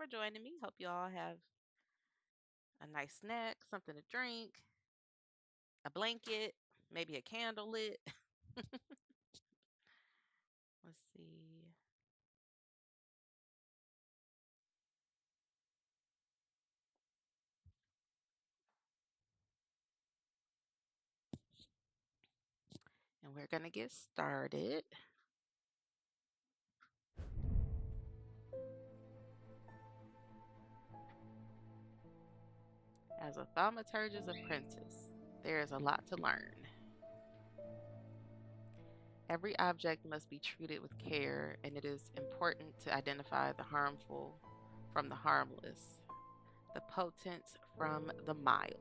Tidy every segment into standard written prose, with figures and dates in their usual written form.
for joining me. Hope you all have a nice snack, something to drink, a blanket, maybe a candle lit. Let's see. And we're going to get started. As a thaumaturge's apprentice, there is a lot to learn. Every object must be treated with care, and it is important to identify the harmful from the harmless, the potent from the mild.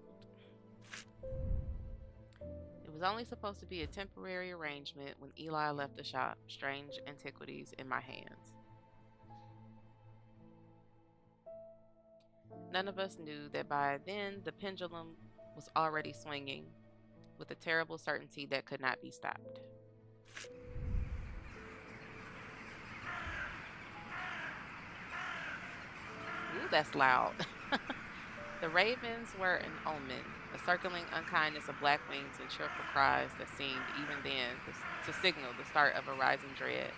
It was only supposed to be a temporary arrangement when Eli left the shop, strange antiquities in my hands. None of us knew that by then the pendulum was already swinging with a terrible certainty that could not be stopped. Ooh, that's loud. The ravens were an omen, a circling unkindness of black wings and cheerful cries that seemed, even then, to signal the start of a rising dread.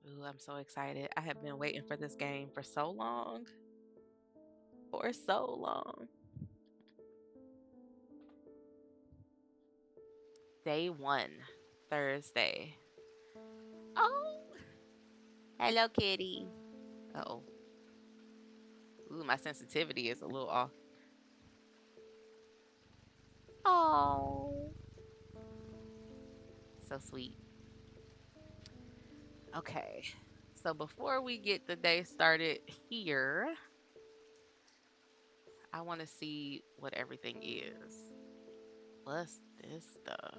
Ooh, I'm so excited. I have been waiting for this game for so long. For so long. Day 1, Thursday. Oh, hello, kitty. Uh-oh. Ooh, my sensitivity is a little off. Oh, so sweet. Okay, so before we get the day started here, I want to see what everything is. What's this stuff?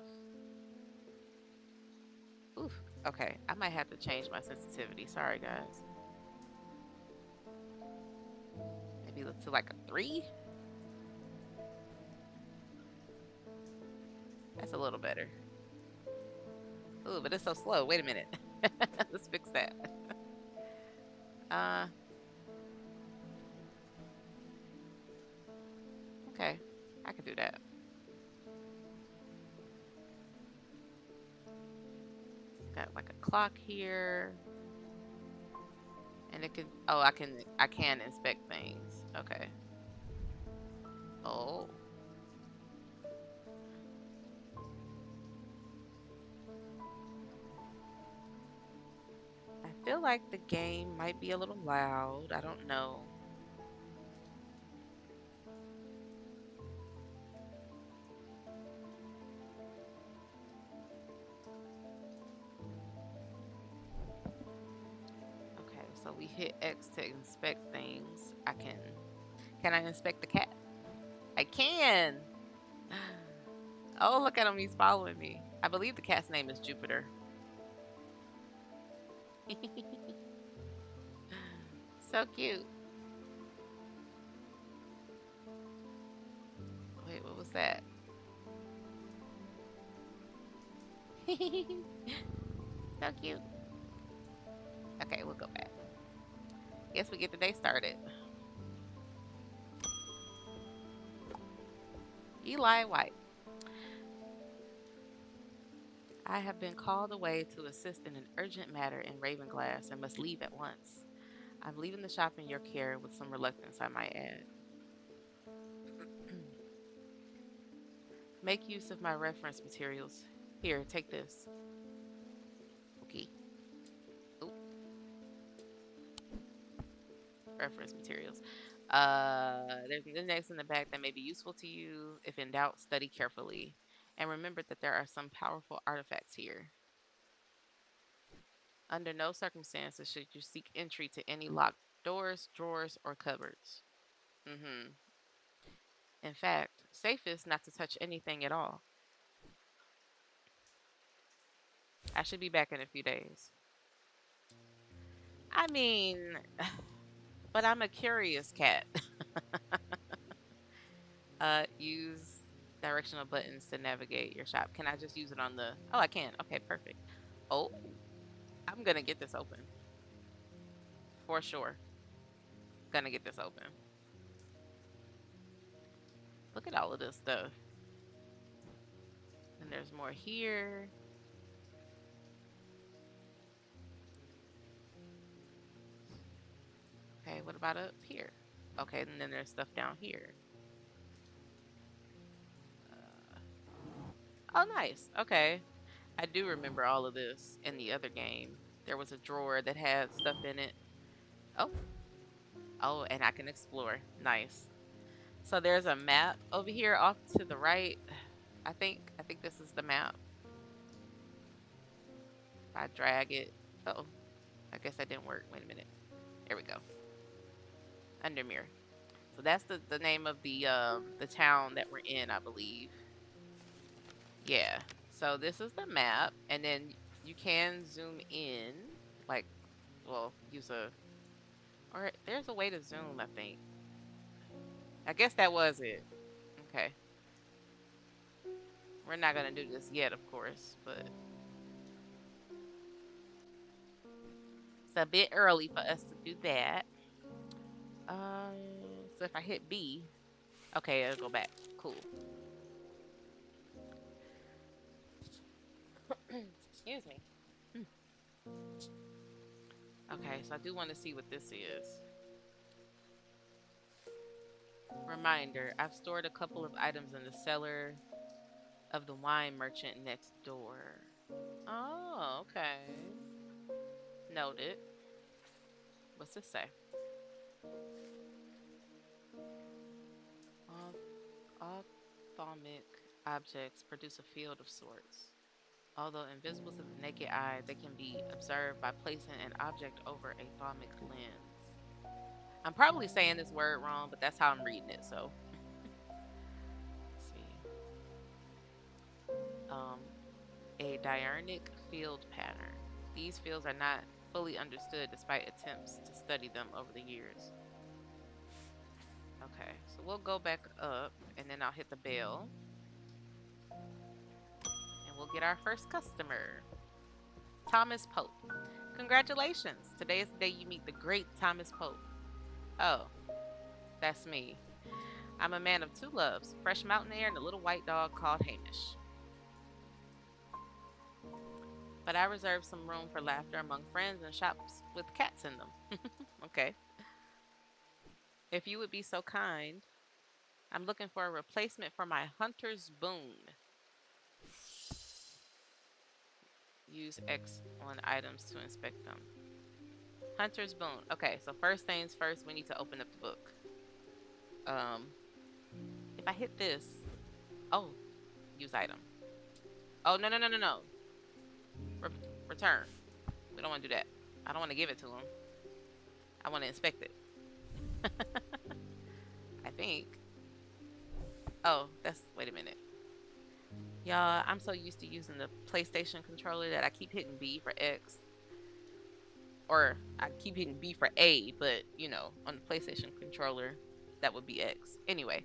Oof. Okay, I might have to change my sensitivity. Sorry, guys. Maybe look to like a 3. That's a little better. Ooh, but it's so slow. Wait a minute. Let's fix that. Uh, okay, I can do that. Got like a clock here, and it can. Oh, I can inspect things. Okay. Oh, I feel like the game might be a little loud. I don't know. Okay, so we hit X to inspect things. I can. Can I inspect the cat? I can. Oh, look at him. He's following me. I believe the cat's name is Jupiter. So cute. Wait, what was that? So cute. Okay, we'll go back. Guess we get the day started. Eli White. I have been called away to assist in an urgent matter in Ravenglass and must leave at once. I'm leaving the shop in your care with some reluctance, I might add. Make use of my reference materials. Here, take this. Okay. Oop, reference materials. There's an index in the back that may be useful to you. If in doubt, study carefully. And remember that there are some powerful artifacts here. Under no circumstances should you seek entry to any locked doors, drawers, or cupboards. Mm-hmm. In fact, safest not to touch anything at all. I should be back in a few days. I mean, But I'm a curious cat. Use directional buttons to navigate your shop. Can I just use it on the... Oh, I can. Okay, perfect. Oh, I'm gonna get this open. For sure. Gonna get this open. Look at all of this stuff. And there's more here. Okay, what about up here? Okay, and then there's stuff down here. Oh, nice. Okay. I do remember all of this in the other game. There was a drawer that had stuff in it. Oh. Oh, and I can explore. Nice. So there's a map over here off to the right. I think this is the map. If I drag it. Uh-oh. I guess that didn't work. Wait a minute. There we go. Undermere. So that's the name of the town that we're in, I believe. Yeah. So this is the map, and then you can zoom in, like, well, use a, or there's a way to zoom, I think. I guess that was it. Okay. We're not gonna do this yet, of course, but it's a bit early for us to do that. So if I hit B, okay, it'll go back. Cool. Excuse me. Okay, so I do want to see what this is. Reminder, I've stored a couple of items in the cellar of the wine merchant next door. Oh, okay. Noted. What's this say? Ophthalmic objects produce a field of sorts. Although invisible to the naked eye, they can be observed by placing an object over a ophthalmic lens. I'm probably saying this word wrong, but that's how I'm reading it, so. Let's see. A diurnal field pattern. These fields are not fully understood despite attempts to study them over the years. Okay, so we'll go back up and then I'll hit the bell. And we'll get our first customer. Thomas Pope. Congratulations! Today is the day you meet the great Thomas Pope. Oh, that's me. I'm a man of two loves, fresh mountain air and a little white dog called Hamish. But I reserve some room for laughter among friends and shops with cats in them. Okay. If you would be so kind, I'm looking for a replacement for my hunter's boon. Use X on items to inspect them. Hunter's boon. Okay, so first things first, we need to open up the book. If I hit this, oh, use item. Oh, no, no, no, no, no. Return. We don't want to do that. I don't want to give it to him. I want to inspect it. I think. Oh, wait a minute. Y'all, I'm so used to using the PlayStation controller that I keep hitting B for X. Or I keep hitting B for A, but, you know, on the PlayStation controller, that would be X. Anyway,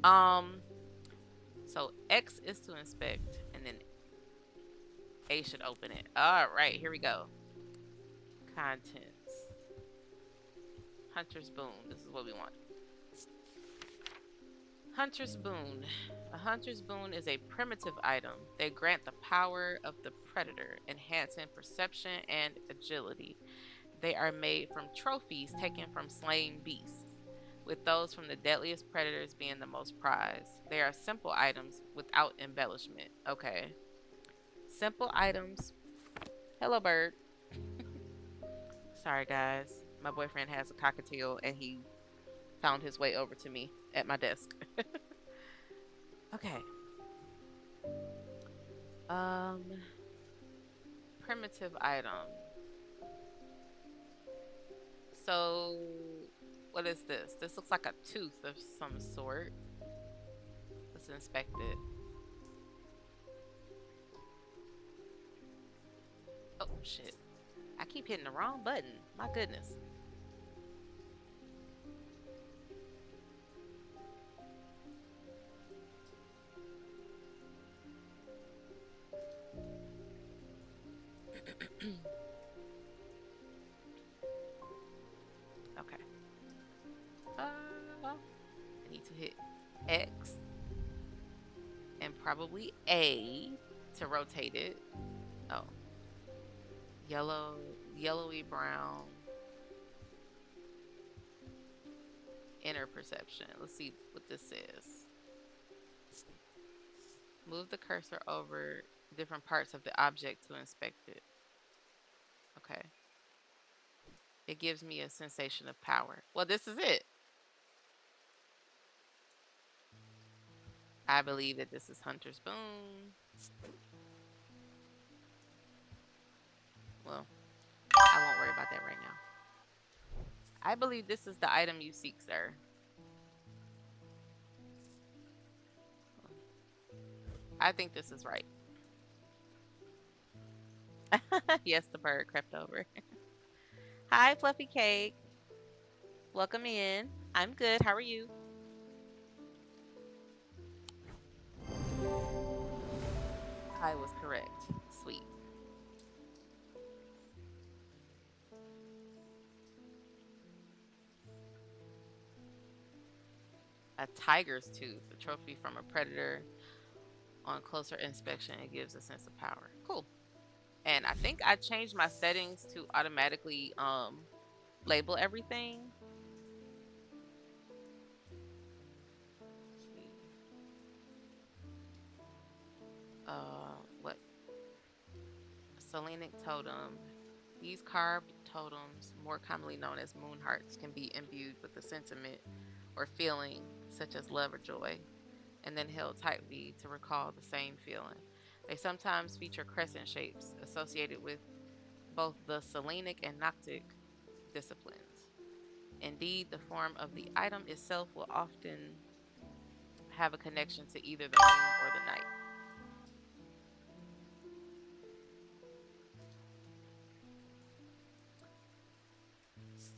so X is to inspect, and then A should open it. All right, here we go. Contents. Hunter's boon. This is what we want. Hunter's boon. A hunter's boon is a primitive item. They grant the power of the predator, enhancing perception and agility. They are made from trophies taken from slain beasts, with those from the deadliest predators being the most prized. They are simple items without embellishment. Okay. Simple items. Hello, bird. Sorry, guys. My boyfriend has a cockatiel, and he found his way over to me at my desk. Okay. Primitive item. So, what is this? This looks like a tooth of some sort. Let's inspect it. Oh, shit. I keep hitting the wrong button. My goodness. Okay. I need to hit X and probably A to rotate it. Oh, yellowy brown, inner perception. Let's see what this says. Move the cursor over different parts of the object to inspect it. Okay. It gives me a sensation of power. Well, this is it. I believe that this is Hunter's Boon. Well, I won't worry about that right now. I believe this is the item you seek, sir. I think this is right. Yes, the bird crept over. Hi, Fluffy Cake. Welcome in. I'm good. How are you? I was correct. Sweet. A tiger's tooth, a trophy from a predator. On closer inspection, it gives a sense of power. Cool. And I think I changed my settings to automatically label everything. What? Selenic totem. These carved totems, more commonly known as moon hearts, can be imbued with a sentiment or feeling such as love or joy, and then held tightly to recall the same feeling. They sometimes feature crescent shapes associated with both the Selenic and Noctic disciplines. Indeed, the form of the item itself will often have a connection to either the moon or the night.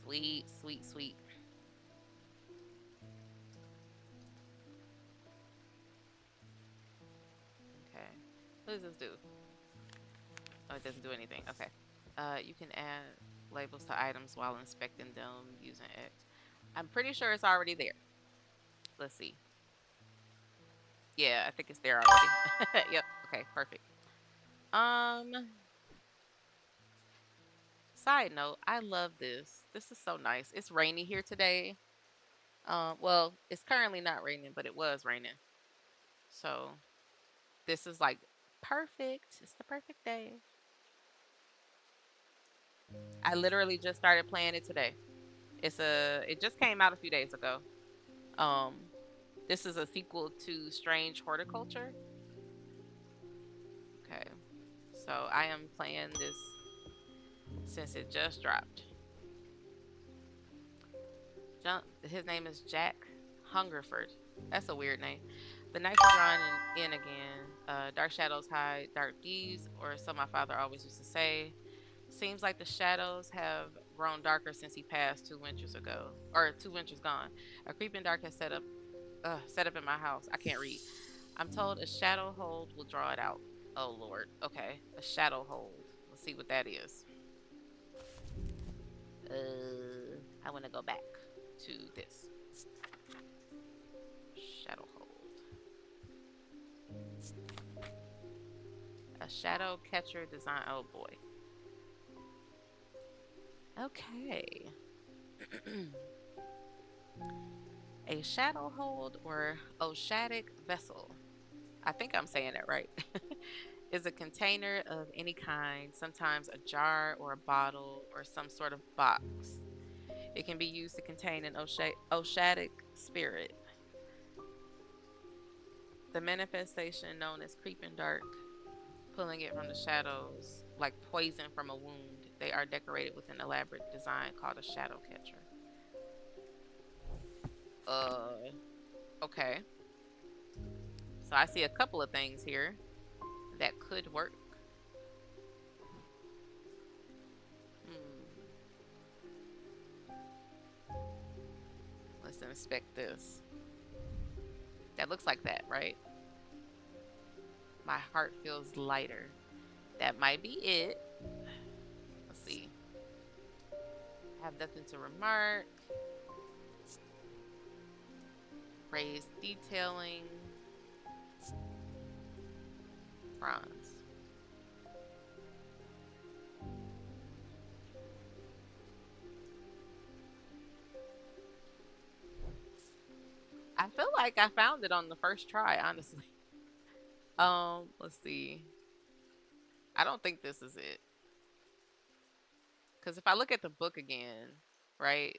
Sweet, sweet, sweet. Okay. What does this do? Oh, it doesn't do anything. Okay. You can add labels to items while inspecting them using X. I'm pretty sure it's already there. Let's see. Yeah, I think it's there already. Yep. Okay, perfect. Um, Side note, I love this. This is so nice. It's rainy here today. Well, it's currently not raining, but it was raining. So this is like perfect. It's the perfect day. I literally just started playing it today. It just came out a few days ago. Um, this is a sequel to Strange Horticulture. Okay. So I am playing this since it just dropped. His name is Jack Hungerford. That's a weird name. The nights are drawing in again. Dark shadows hide dark deeds, or so my father always used to say. Seems like the shadows have grown darker since he passed 2 winters ago, or 2 winters gone. A creeping dark has set up in my house. I can't read. I'm told a shadow hold will draw it out. Oh Lord. Okay, a shadow hold. Let's see what that is. I want to go back to this shadow hold. A shadow catcher design. Oh boy. Okay. A shadow hold or oshadic vessel. I think I'm saying that right. Is a container of any kind, sometimes a jar or a bottle or some sort of box. It can be used to contain an oshadic spirit. The manifestation known as creeping dark, pulling it from the shadows like poison from a wound. They are decorated with an elaborate design called a shadow catcher. Uh, okay. So I see a couple of things here that could work. Hmm. Let's inspect this. That looks like that, right? My heart feels lighter. That might be it. Have nothing to remark. Raised detailing. Bronze. I feel like I found it on the first try, honestly. Let's see. I don't think this is it. Because if I look at the book again, right?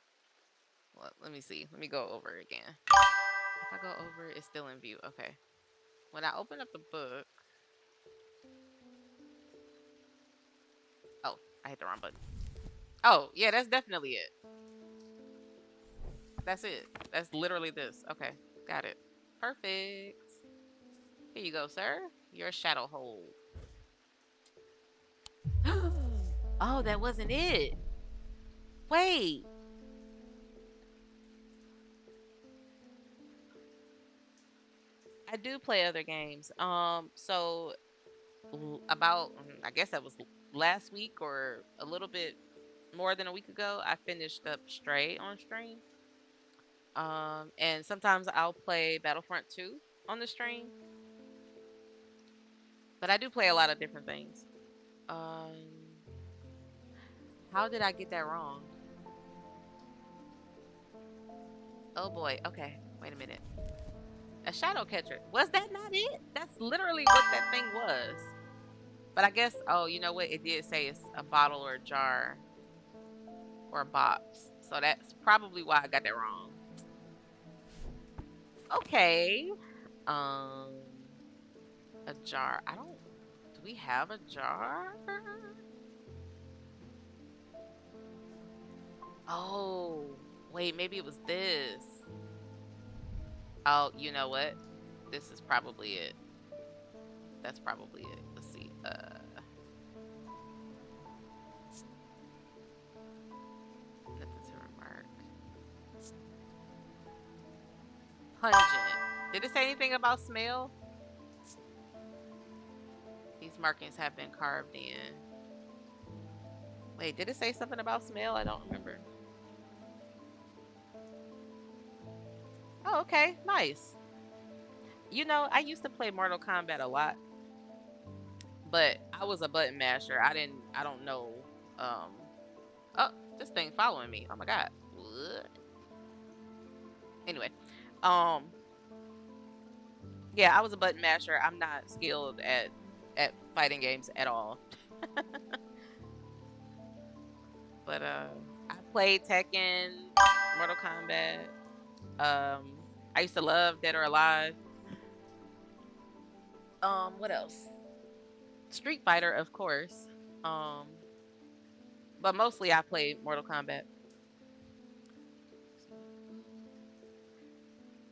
Well, let me see. Let me go over it again. If I go over, it's still in view. Okay. When I open up the book, oh, I hit the wrong button. Oh, yeah, that's definitely it. That's it. That's literally this. Okay, got it. Perfect. Here you go, sir. Your shadow hold. Oh, that wasn't it. Wait. I do play other games. So about I guess that was last week or a little bit more than a week ago, I finished up Stray on stream. And sometimes I'll play Battlefront 2 on the stream, but I do play a lot of different things. Um, how did I get that wrong? Oh boy. Okay, wait a minute. A shadow catcher. Was that not it? That's literally what that thing was. But I guess, oh, you know what? It did say it's a bottle or a jar or a box. So that's probably why I got that wrong. Okay. Um, a jar. I don't. Do we have a jar? Oh, wait. Maybe it was this. Oh, you know what? This is probably it. That's probably it. Let's see. Nothing to remark. Pungent. Did it say anything about smell? These markings have been carved in. Wait, did it say something about smell? I don't remember. Oh, okay. Nice. You know, I used to play Mortal Kombat a lot, but I was a button masher. I don't know. Um, oh, this thing following me. Oh my God. What? Anyway, um, yeah, I was a button masher. I'm not skilled at fighting games at all. But I played Tekken, Mortal Kombat. Um, I used to love Dead or Alive. What else? Street Fighter, of course. Um, but mostly I played Mortal Kombat.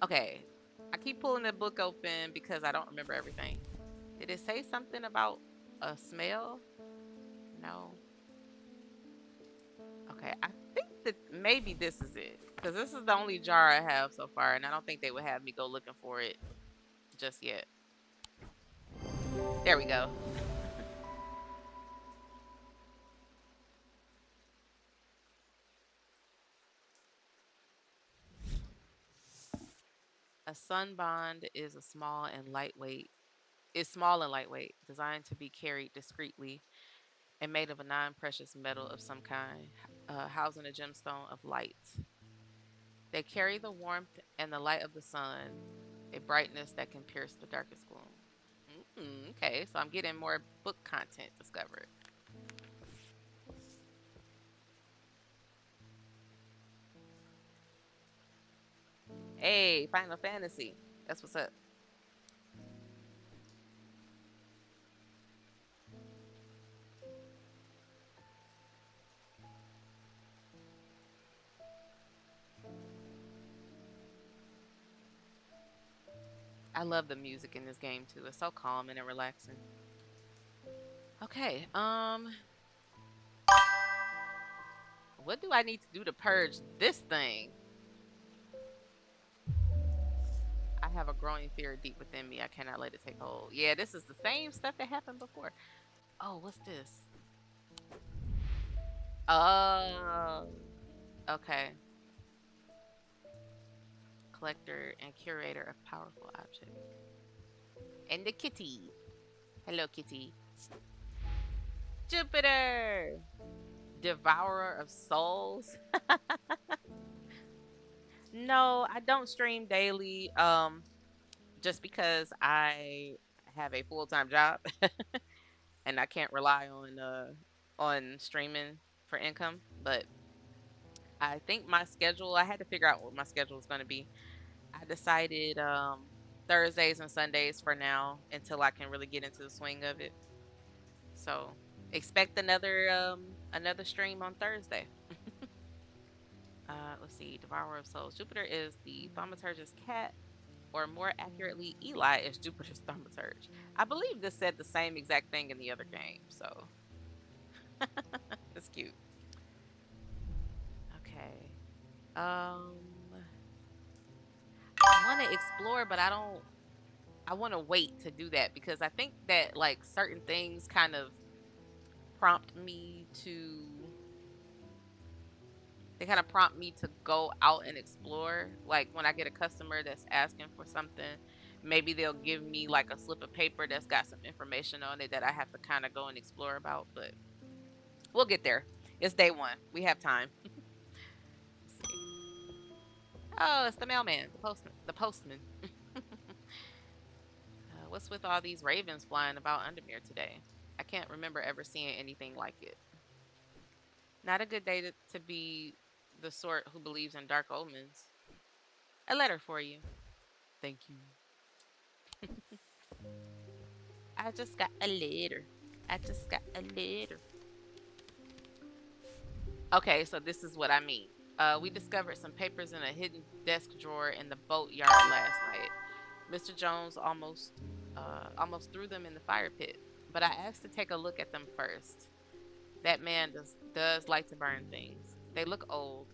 Okay, I keep pulling the book open because I don't remember everything. Did it say something about a smell? No. Okay, I think that maybe this is it because this is the only jar I have so far, and I don't think they would have me go looking for it just yet. There we go. A sun bond is a small and lightweight. Is small and lightweight, designed to be carried discreetly, and made of a non-precious metal of some kind, housing a gemstone of light. They carry the warmth and the light of the sun, a brightness that can pierce the darkest gloom. Okay, so I'm getting more book content discovered. Hey, Final Fantasy. That's what's up. I love the music in this game too. It's so calming and relaxing. Okay, what do I need to do to purge this thing? I have a growing fear deep within me. I cannot let it take hold. Yeah, this is the same stuff that happened before. Oh, what's this? Oh. Okay. Collector and curator of powerful objects. And the kitty. Hello, kitty. Jupiter. Devourer of souls. No, I don't stream daily. Just because I have a full-time job and I can't rely on streaming for income. But I think my schedule, I had to figure out what my schedule was going to be. I decided Thursdays and Sundays for now until I can really get into the swing of it. So expect another stream on Thursday. Let's see, Devourer of Souls. Jupiter is the thaumaturge's cat, or more accurately, Eli is Jupiter's thaumaturge. I believe this said the same exact thing in the other game, so it's cute. Okay. Um, I want to explore, but I don't. I want to wait to do that because I think that like certain things kind of prompt me to they kind of prompt me to go out and explore. Like when I get a customer that's asking for something, maybe they'll give me like a slip of paper that's got some information on it that I have to kind of go and explore about. But we'll get there. It's day one. We have time. Let's see. Oh, it's the mailman, the postman. The postman. What's with all these ravens flying about Undermere today? I can't remember ever seeing anything like it. Not a good day to be the sort who believes in dark omens. A letter for you. Thank you. I just got a letter. I just got a letter. Okay, so this is what I mean. We discovered some papers in a hidden desk drawer in the boatyard last night. Mr. Jones almost threw them in the fire pit, but I asked to take a look at them first. That man does like to burn things. They look old.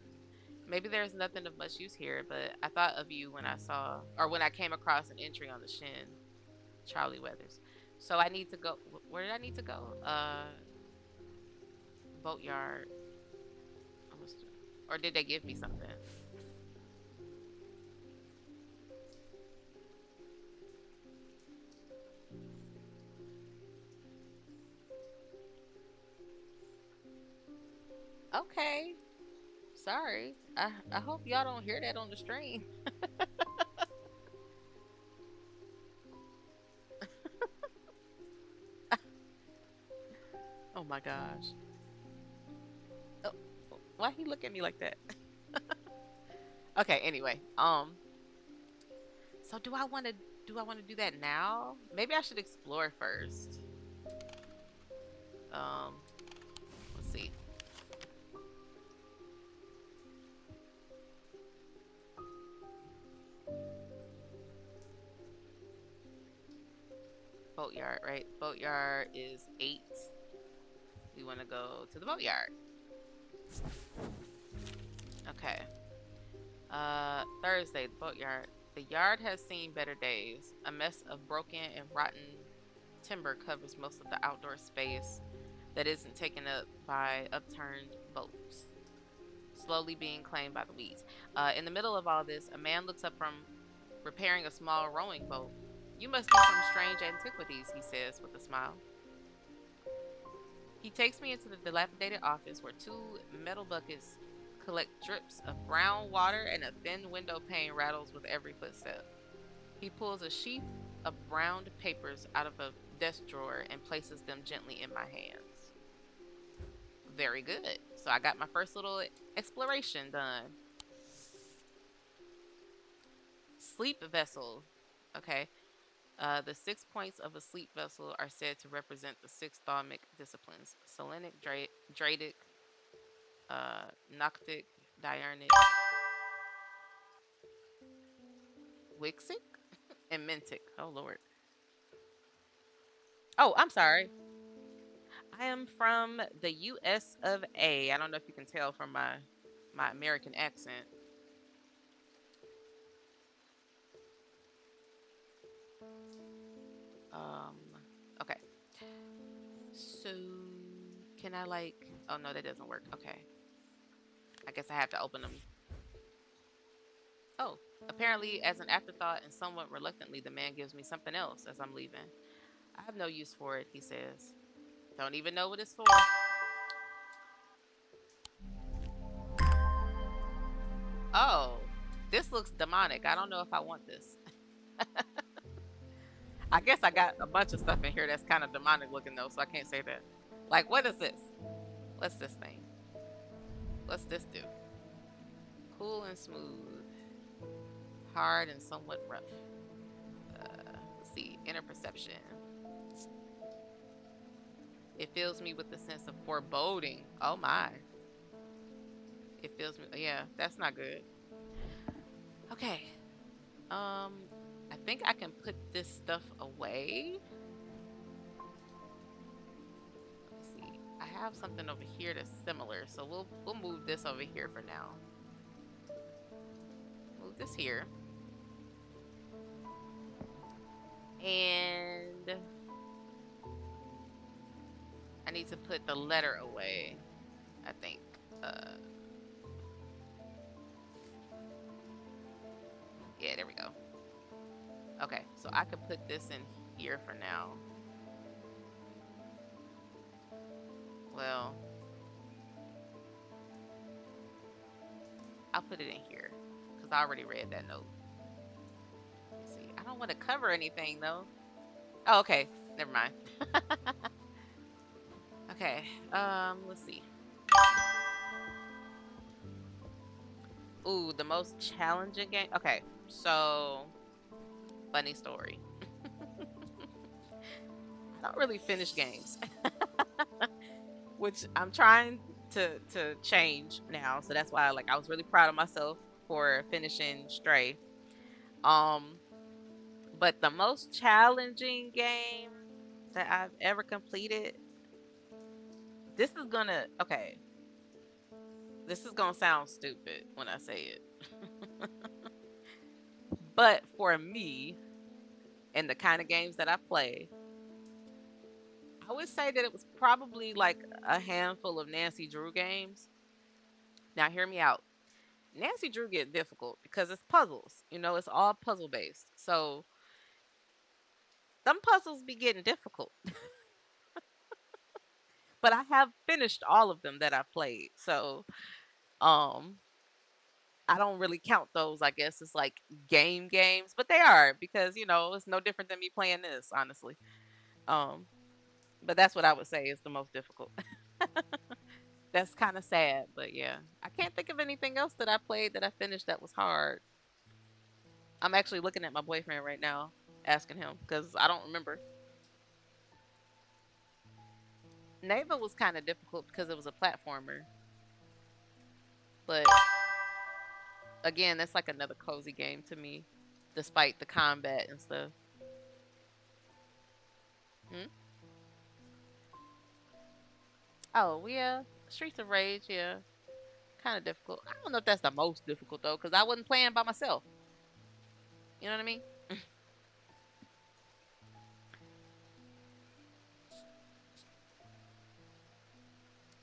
Maybe there's nothing of much use here, but I thought of you when I came across an entry on the Shin, Charlie Weathers. So I need to go. Where did I need to go? Boatyard. Almost, or did they give me something? Okay. Sorry. I hope y'all don't hear that on the stream. Oh my gosh. Oh, why he look at me like that? Okay. Anyway. So do I want to do that now? Maybe I should explore first. Um. Let's see. Boatyard, right? Boatyard is 8. We want to go to the boatyard. Okay. Thursday, the boatyard. The yard has seen better days. A mess of broken and rotten timber covers most of the outdoor space that isn't taken up by upturned boats, slowly being claimed by the weeds. In the middle of all this, a man looks up from repairing a small rowing boat. You must be from strange antiquities, he says with a smile. He takes me into the dilapidated office where two metal buckets collect drips of brown water and a thin window pane rattles with every footstep. He pulls a sheaf of browned papers out of a desk drawer and places them gently in my hands. Very good. So I got my first little exploration done. Sleep vessel. Okay. The 6 points of a sleep vessel are said to represent the six thalmic disciplines: Selenic, Dradic, Noctic, Diurnic, Wixic, and Mentic. Oh, Lord. Oh, I'm sorry. I am from the US of A. I don't know if you can tell from my American accent. Um, okay. So, can I like? Oh no, that doesn't work. Okay. I guess I have to open them. Oh, apparently, as an afterthought and somewhat reluctantly, the man gives me something else as I'm leaving. I have no use for it, he says. Don't even know what it's for. Oh, this looks demonic. I don't know if I want this. I guess I got a bunch of stuff in here that's kind of demonic looking though, so I can't say that. Like, what is this? What's this thing? What's this do? Cool and smooth, hard and somewhat rough. Let's see, inner perception. It fills me with the sense of foreboding. Oh my. It fills me. Yeah, that's not good. Okay. I think I can put this stuff away. Let's see. I have something over here that's similar, so we'll move this over here for now. Move this here. And I need to put the letter away, I think. Yeah, there we go. Okay, so I could put this in here for now. Well, I'll put it in here because I already read that note. Let's see, I don't want to cover anything though. Oh, okay, never mind. Okay, let's see. Ooh, the most challenging game. Okay, so funny story. I don't really finish games, which I'm trying to change now. So that's why like I was really proud of myself for finishing Stray. Um, but the most challenging game that I've ever completed. This is gonna okay. This is gonna sound stupid when I say it, but for me and the kind of games that I play, I would say that it was probably like a handful of Nancy Drew games. Now, hear me out. Nancy Drew get difficult because it's puzzles. You know, it's all puzzle based. So some puzzles be getting difficult. But I have finished all of them that I played. So um I don't really count those, I guess, as like games, but they are because, you know, it's no different than me playing this, honestly. Um but that's what I would say is the most difficult. That's kind of sad, but yeah. I can't think of anything else that I played that I finished that was hard. I'm actually looking at my boyfriend right now, asking him because I don't remember. Neva was kind of difficult because it was a platformer, but again, that's like another cozy game to me, despite the combat and stuff. Hmm? Oh, yeah, Streets of Rage, yeah, kind of difficult. I don't know if that's the most difficult though, because I wasn't playing by myself. You know what I mean?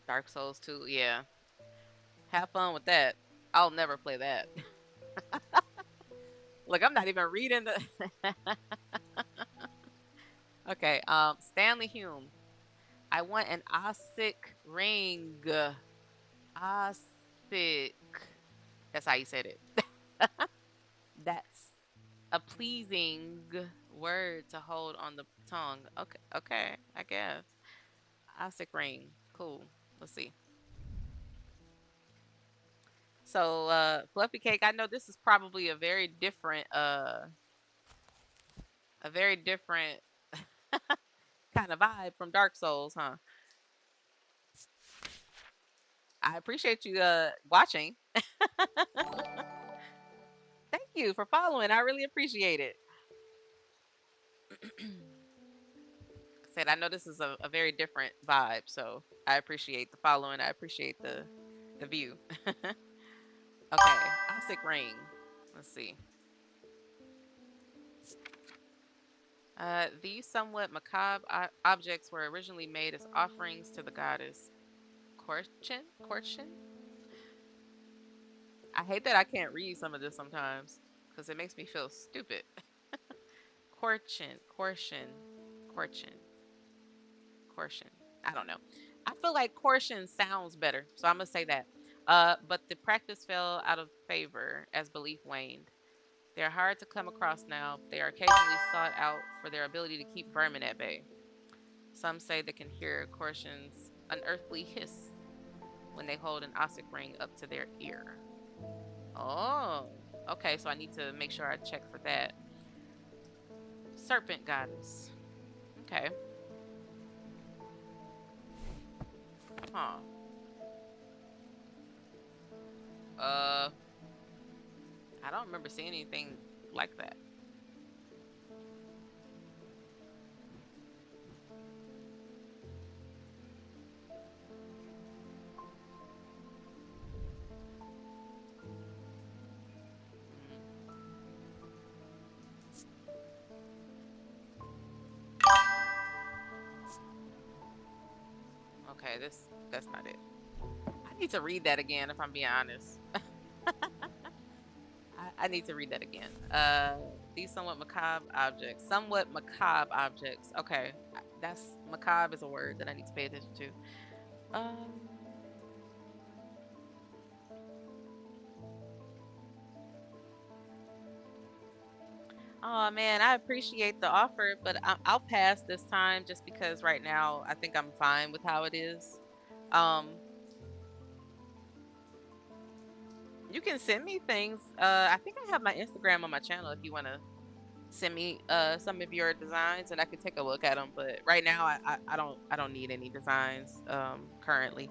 Dark Souls 2, yeah. Have fun with that. I'll never play that. Like I'm not even reading the. Okay, Stanley Hume. I want an Ossic ring. Ossic. That's how you said it. That's a pleasing word to hold on the tongue. Okay, okay, I guess. Ossic ring. Cool. Let's see. So, Fluffy Cake, I know this is probably a very different kind of vibe from Dark Souls, huh? I appreciate you watching. Thank you for following. I really appreciate it. Said I know this is a very different vibe, so I appreciate the following. I appreciate the view. Okay, Ossic ring. Let's see. These somewhat macabre objects were originally made as offerings to the goddess Corchin. Corchin. I hate that I can't read some of this sometimes because it makes me feel stupid. Corchin, Corchin, Corchin. I don't know. I feel like Corchin sounds better, so I'm gonna say that. But the practice fell out of favor as belief waned. They're hard to come across now. They are occasionally sought out for their ability to keep vermin at bay. Some say they can hear Corchin's unearthly hiss when they hold an Osric ring up to their ear. Oh, okay. So I need to make sure I check for that. Serpent goddess. Okay. Huh. Uh, I don't remember seeing anything like that. Mm. Okay, that's not it. I need to read that again if I'm being honest. I need to read that again. These somewhat macabre objects. Somewhat macabre objects. Okay, that's macabre is a word that I need to pay attention to. Um. Oh man, I appreciate the offer, but I'll pass this time just because right now I think I'm fine with how it is. Um, you can send me things. I think I have my Instagram on my channel if you want to send me some of your designs and I can take a look at them. But right now I don't need any designs currently.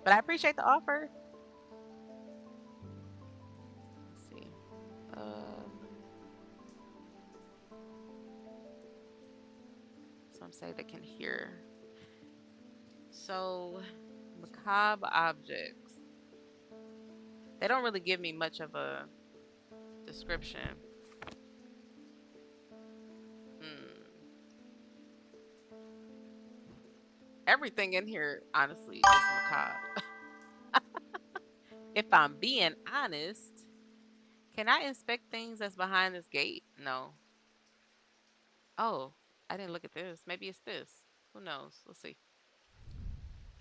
But I appreciate the offer. Let's see. Some say they can hear. So macabre objects. They don't really give me much of a description. Hmm. Everything in here, honestly, is macabre. If I'm being honest, can I inspect things that's behind this gate? No. Oh, I didn't look at this. Maybe it's this. Who knows? Let's see.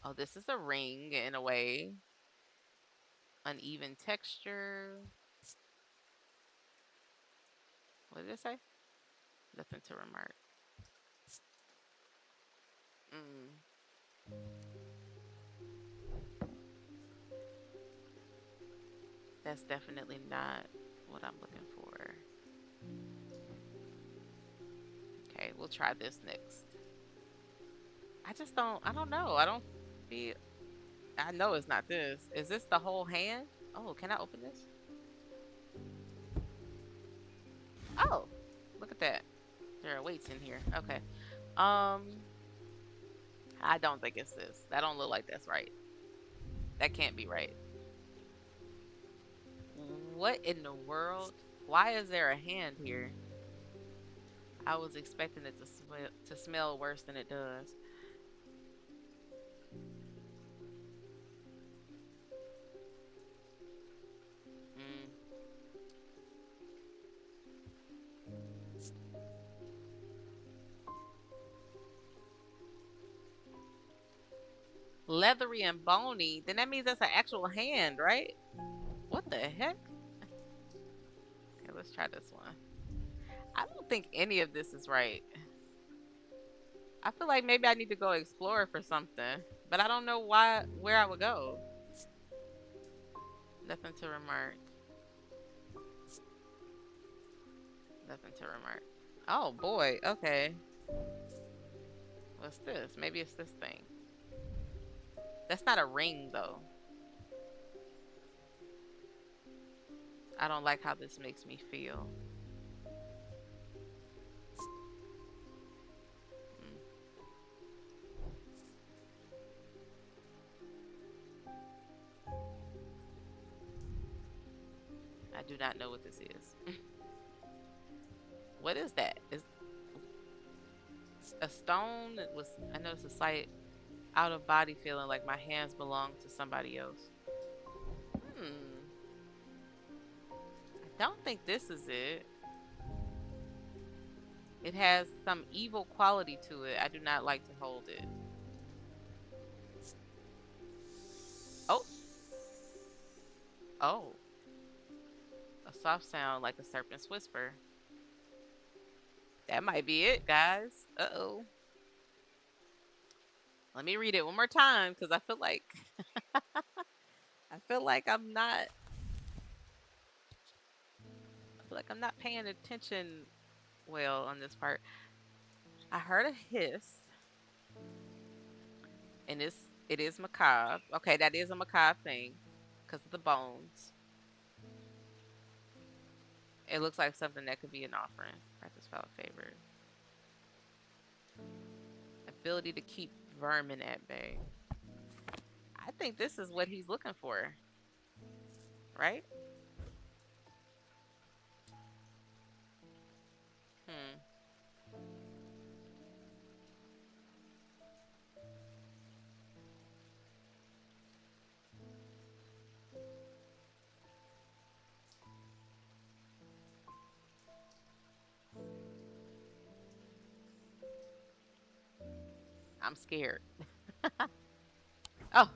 Oh, this is a ring in a way. Uneven texture. What did it say? Nothing to remark. Mm, that's definitely not what I'm looking for. Okay, we'll try this next. I don't know. I don't feel, I know it's not this. Is this the whole hand? Oh, can I open this? Oh, look at that. There are weights in here. Okay. Um, I don't think it's this. That don't look like that's right. That can't be right. What in the world? Why is there a hand here? I was expecting it to smell worse than it does. Mm. Leathery and bony. Then that means that's an actual hand, right? What the heck? Okay, let's try this one. I don't think any of this is right. I feel like maybe I need to go explore for something, but I don't know where I would go. Nothing to remark. Nothing to remark. Oh boy. Okay. What's this? Maybe it's this thing. That's not a ring though. I don't like how this makes me feel. Mm, I do not know what this is. What is that? Is a stone? It was. I noticed a slight out of body feeling like my hands belong to somebody else. Hmm. Don't think this is it. It has some evil quality to it. I do not like to hold it. Oh, oh, a soft sound like a serpent's whisper. That might be it, guys. Uh-oh. Let me read it one more time because I feel like I'm not paying attention well on this part. I heard a hiss, and it is macabre. Okay, that is a macabre thing because of the bones. It looks like something that could be an offering. Practice file favorite. Ability to keep vermin at bay. I think this is what he's looking for, right? Hmm. I'm scared. Oh,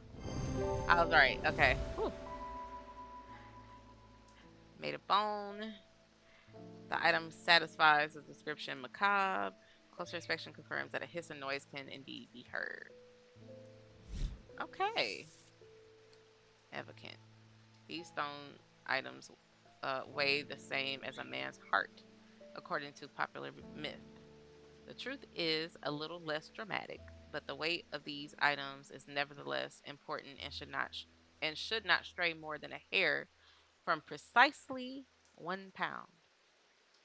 I was right. Okay. Whew. Made a bone. The item satisfies the description macabre. Closer inspection confirms that a hiss and noise can indeed be heard. Okay. Evocant. These stone items weigh the same as a man's heart, according to popular myth. The truth is a little less dramatic, but the weight of these items is nevertheless important and should not stray more than a hair from precisely 1 pound.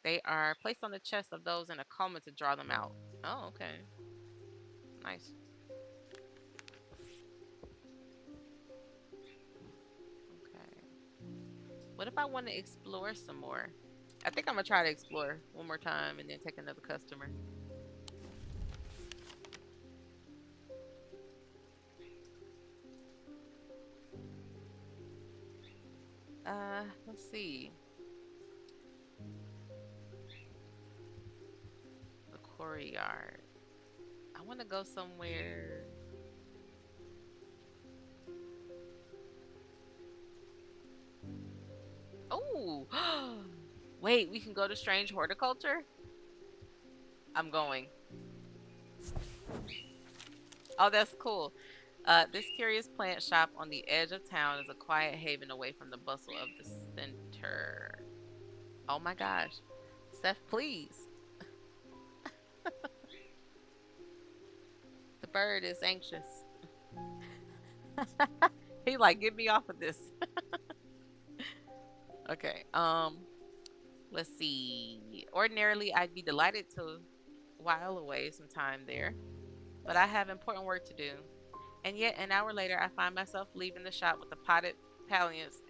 They are placed on the chest of those in a coma to draw them out. Oh, okay. Nice. Okay. What if I want to explore some more? I think I'm going to try to explore one more time and then take another customer. Let's see. The quarry yard. I want to go somewhere. Oh, wait, we can go to strange horticulture? I'm going. Oh, that's cool. This curious plant shop on the edge of town is a quiet haven away from the bustle of the center. Oh my gosh. Steph, please. The bird is anxious. He like, get me off of this. Okay. Let's see. Ordinarily, I'd be delighted to while away some time there, but I have important work to do. And yet, an hour later, I find myself leaving the shop with a potted palliance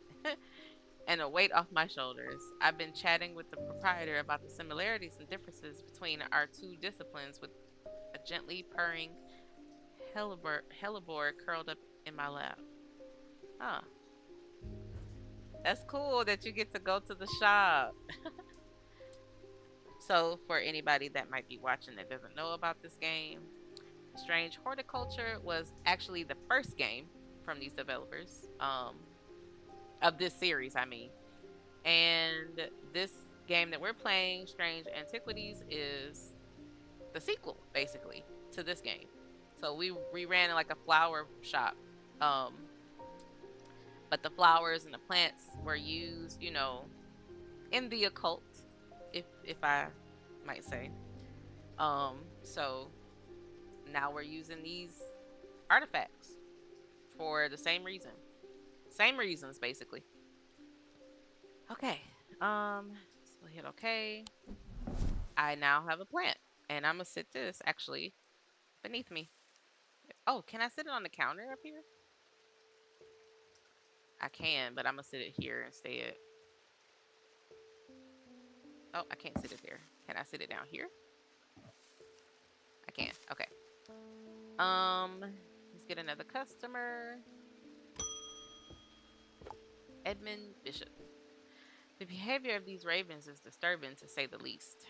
and a weight off my shoulders. I've been chatting with the proprietor about the similarities and differences between our two disciplines with a gently purring hellebore curled up in my lap. Huh. That's cool that you get to go to the shop. So, for anybody that might be watching that doesn't know about this game, Strange Horticulture was actually the first game from these developers, of this series, I mean. And this game that we're playing, Strange Antiquities, is the sequel, basically, to this game. So we ran like a flower shop, um, but the flowers and the plants were used, in the occult, if I might say. So now we're using these artifacts for the same reasons basically. Okay. So we'll hit okay. I now have a plant, and I'm gonna sit this actually beneath me. Oh, can I sit it on the counter up here? I can, but I'm gonna sit it here instead. Oh, I can't sit it there. Can I sit it down here? I can. Okay. Let's get another customer. Edmund Bishop. The behavior of these ravens is disturbing, to say the least.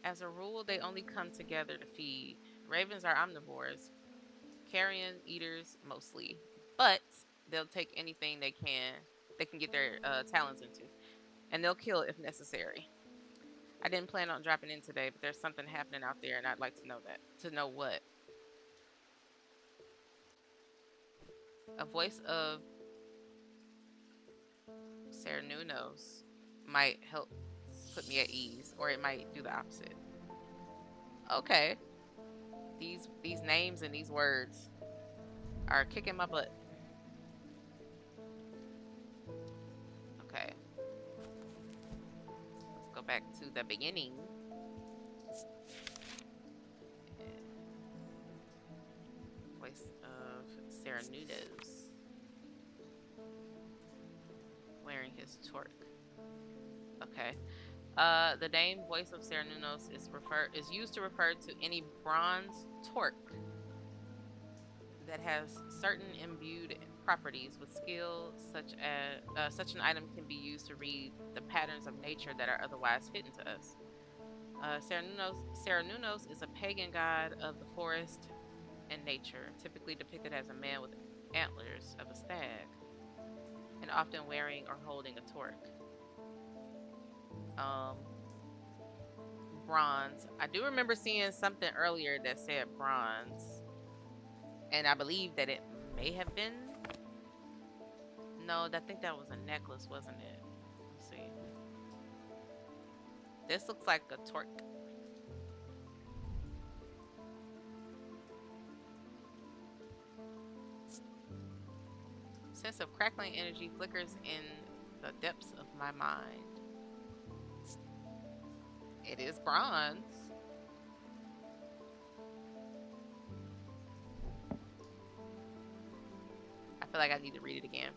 As a rule, they only come together to feed. Ravens are omnivores, carrion eaters mostly, but they'll take anything they can get their talons into, and they'll kill if necessary. I didn't plan on dropping in today, but there's something happening out there, and I'd like to know that. To know what? A voice of Cernunnos might help put me at ease, or it might do the opposite. Okay, these names and these words are kicking my butt. Okay, let's go back to the beginning. Voice of Cernunnos wearing his torque. Okay. The name Voice of Cernunnos is used to refer to any bronze torque that has certain imbued properties with skill, such an item can be used to read the patterns of nature that are otherwise hidden to us. Cernunnos is a pagan god of the forest and nature, typically depicted as a man with antlers of a stag, and often wearing or holding a torque. Um, Bronze. I do remember seeing something earlier that said bronze, and I believe that it may have been. No, I think that was a necklace, wasn't it? Let's see. This looks like a torque. Sense of crackling energy flickers in the depths of my mind. It is bronze. I feel like I need to read it again.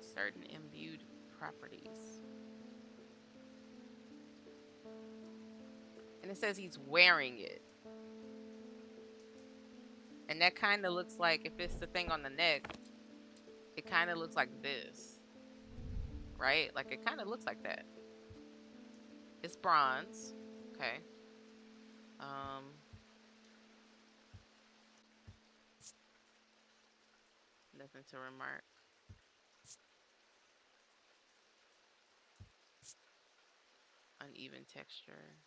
Certain imbued properties. And it says he's wearing it. And that kind of looks like, if it's the thing on the neck, it kind of looks like this. Right? Like, it kind of looks like that. It's bronze. Okay. Nothing to remark. Uneven texture.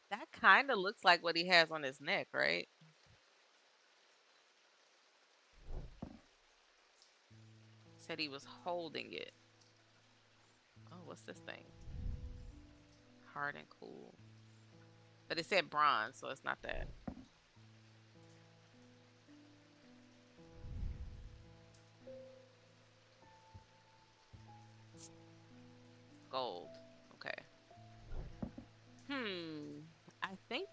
That kind of looks like what he has on his neck, right? Said he was holding it. Oh, what's this thing? Hard and cool. But it said bronze, so it's not that. Gold. Okay. I think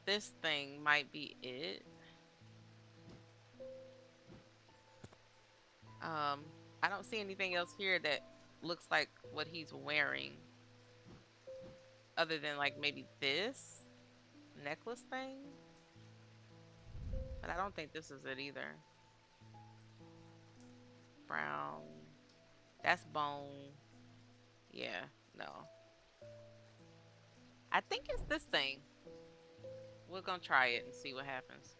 this thing might be it. I don't see anything else here that looks like what he's wearing, other than like maybe this necklace thing. But I don't think this is it either. Brown. That's bone. Yeah, no. I think it's this thing. We're gonna try it and see what happens.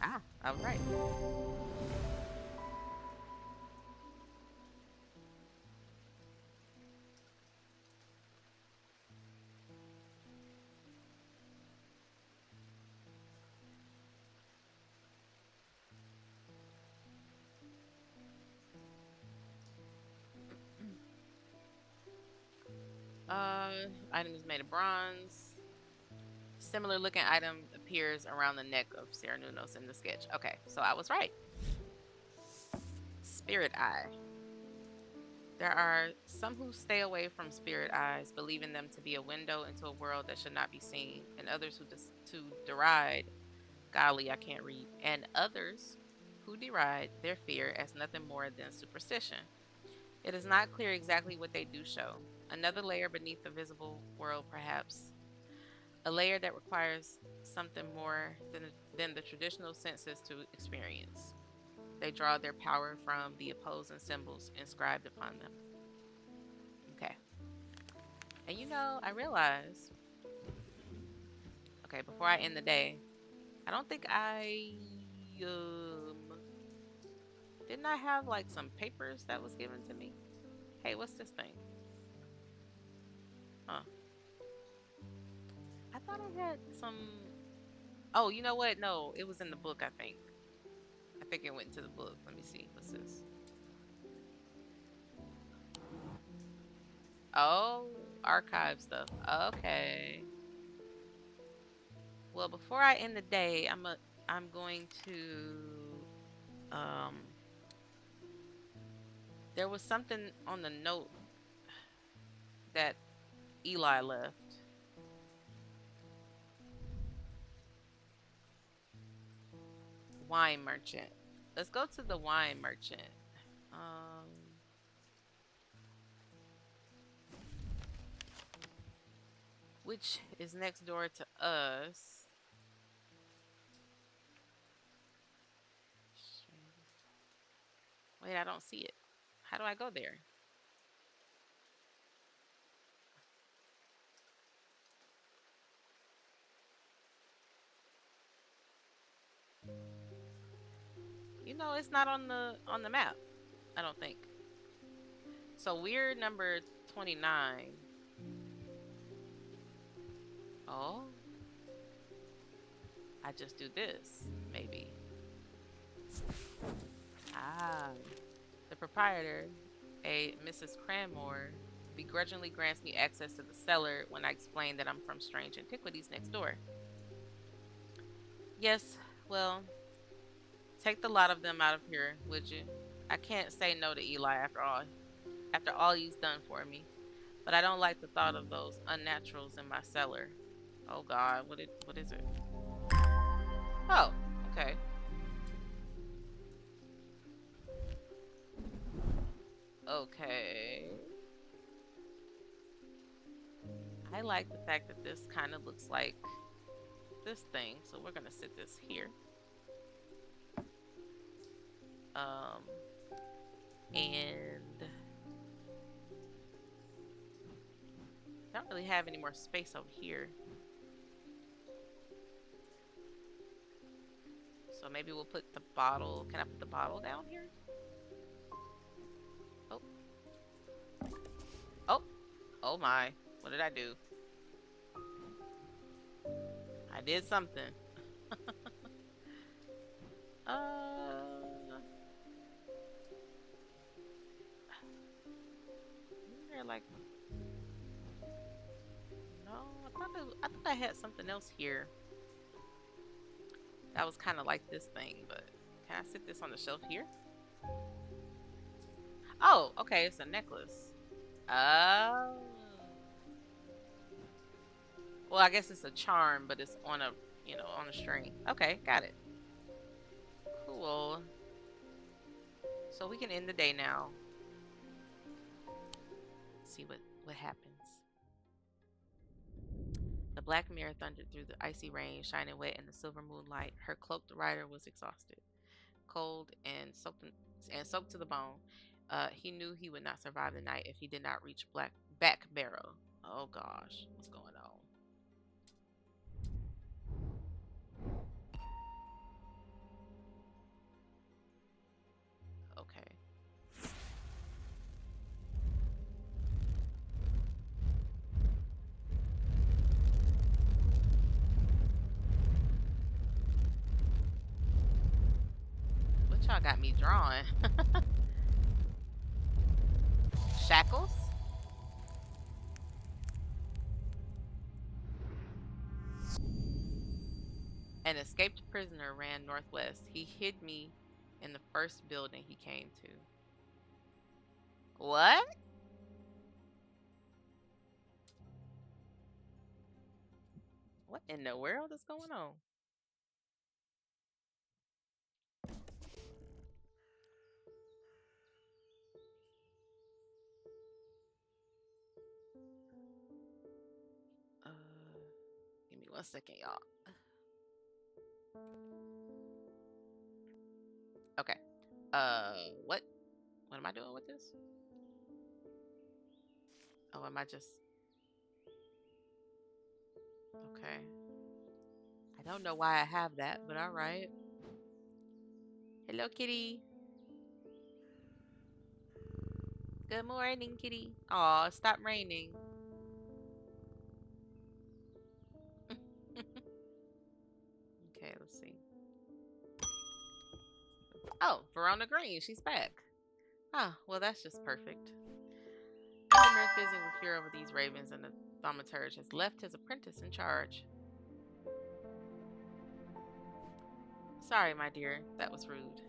Ah, I was right. Item is made of bronze. Similar looking item appears around the neck of Cernunnos in the sketch. Okay, so I was right. Spirit eye. There are some who stay away from spirit eyes, believing them to be a window into a world that should not be seen, and others who deride, golly, I can't read, and others who deride their fear as nothing more than superstition. It is not clear exactly what they do show. Another layer beneath the visible world, perhaps. A layer that requires something more than the traditional senses to experience. They draw their power from the opposing symbols inscribed upon them. Okay. And I realized, okay, before I end the day, I don't think didn't I have like some papers that was given to me? Hey, what's this thing? Huh. I thought I had some. Oh, you know what? No, it was in the book, I think. I think it went into the book. Let me see. What's this? Oh, archive stuff. Okay. Well, before I end the day, I'm going to um there was something on the note that Eli left. Wine merchant. Let's go to the wine merchant. Um which is next door to us. Wait, I don't see it. How do I go there? It's not on the map. I don't think. So we're number 29. Oh, I just do this, maybe. Ah, the proprietor, a Mrs. Cranmore, begrudgingly grants me access to the cellar when I explain that I'm from Strange Antiquities next door. Yes, well, take the lot of them out of here, would you? I can't say no to Eli after all he's done for me. But I don't like the thought of those unnaturals in my cellar. Oh God, what is it? Oh, okay. Okay. I like the fact that this kind of looks like this thing, so we're gonna sit this here. Um, and I don't really have any more space over here. So maybe we'll put the bottle. Can I put the bottle down here? Oh, oh, oh my. What did I do? I did something. Uh, isn't there like no? I thought I had something else here that was kind of like this thing, but can I sit this on the shelf here? Oh, okay, it's a necklace. Oh. Well, I guess it's a charm, but it's on a string. Okay, got it. Cool. So we can end the day now. See what happens. The black mare thundered through the icy rain, shining wet in the silver moonlight. Her cloaked rider was exhausted, cold, and soaked to the bone. He knew he would not survive the night if he did not reach Black Back Barrow. Oh gosh, what's going on? Okay. What y'all got me drawing? Shackles? An escaped prisoner ran northwest. He hid me in the first building he came to. What? What in the world is going on? 1 second, y'all. Okay. What? What am I doing with this? Oh, am I just... Okay. I don't know why I have that, but all right. Hello, kitty. Good morning, kitty. Aw, stop raining. Okay, let's see. Oh, Verona Green, she's back. Ah, well, that's just perfect. Undermere fizzing with fear over these ravens, and the thaumaturge has left his apprentice in charge. Sorry, my dear, that was rude.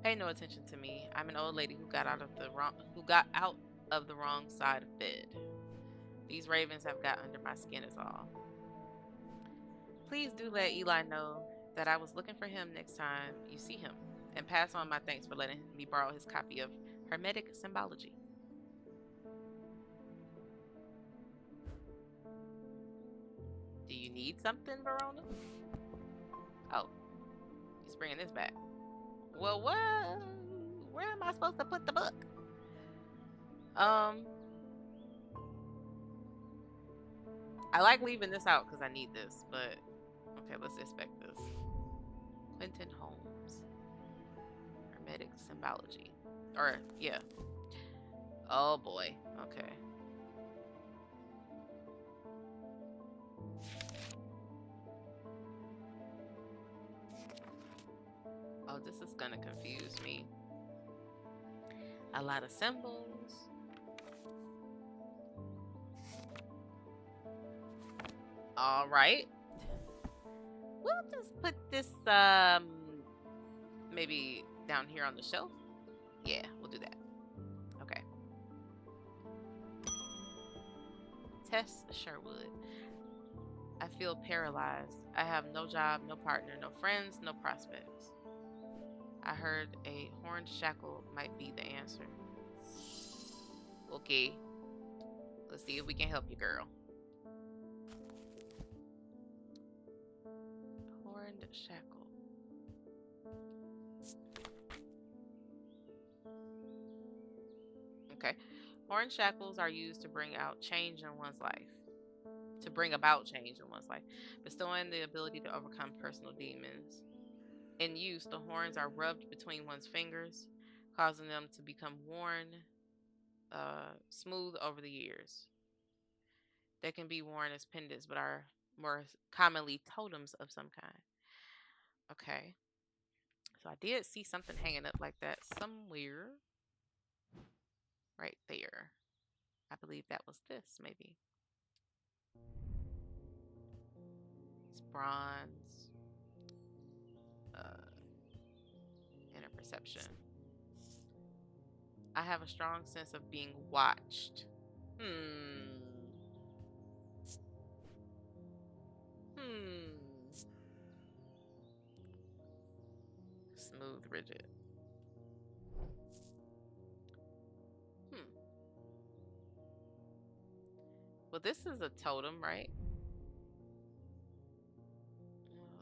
Pay no attention to me. I'm an old lady who got out of the wrong side of bed. These ravens have got under my skin is all. Please do let Eli know that I was looking for him next time you see him, and pass on my thanks for letting me borrow his copy of Hermetic Symbology. Do you need something, Verona? Oh, he's bringing this back. Well, what? Where am I supposed to put the book? I like leaving this out because I need this, but okay, let's inspect this. Quentin Holmes. Hermetic Symbology. Or, yeah. Oh boy. Okay. Oh, this is gonna confuse me. A lot of symbols. All right. We'll just put this maybe down here on the shelf. Yeah, we'll do that. Okay. Tess Sherwood. I feel paralyzed. I have no job, no partner, no friends, no prospects. I heard a horned shackle might be the answer. Okay. Let's see if we can help you, girl. Horned shackle. Okay. Horned shackles are used to bring out change in one's life. To bring about change in one's life, bestowing the ability to overcome personal demons. In use, the horns are rubbed between one's fingers, causing them to become worn smooth over the years. They can be worn as pendants, but are more commonly totems of some kind. Okay. So I did see something hanging up like that somewhere. Right there. I believe that was this, maybe. It's bronze. Inner perception. I have a strong sense of being watched. Hmm. Smooth, rigid. Well, this is a totem, right?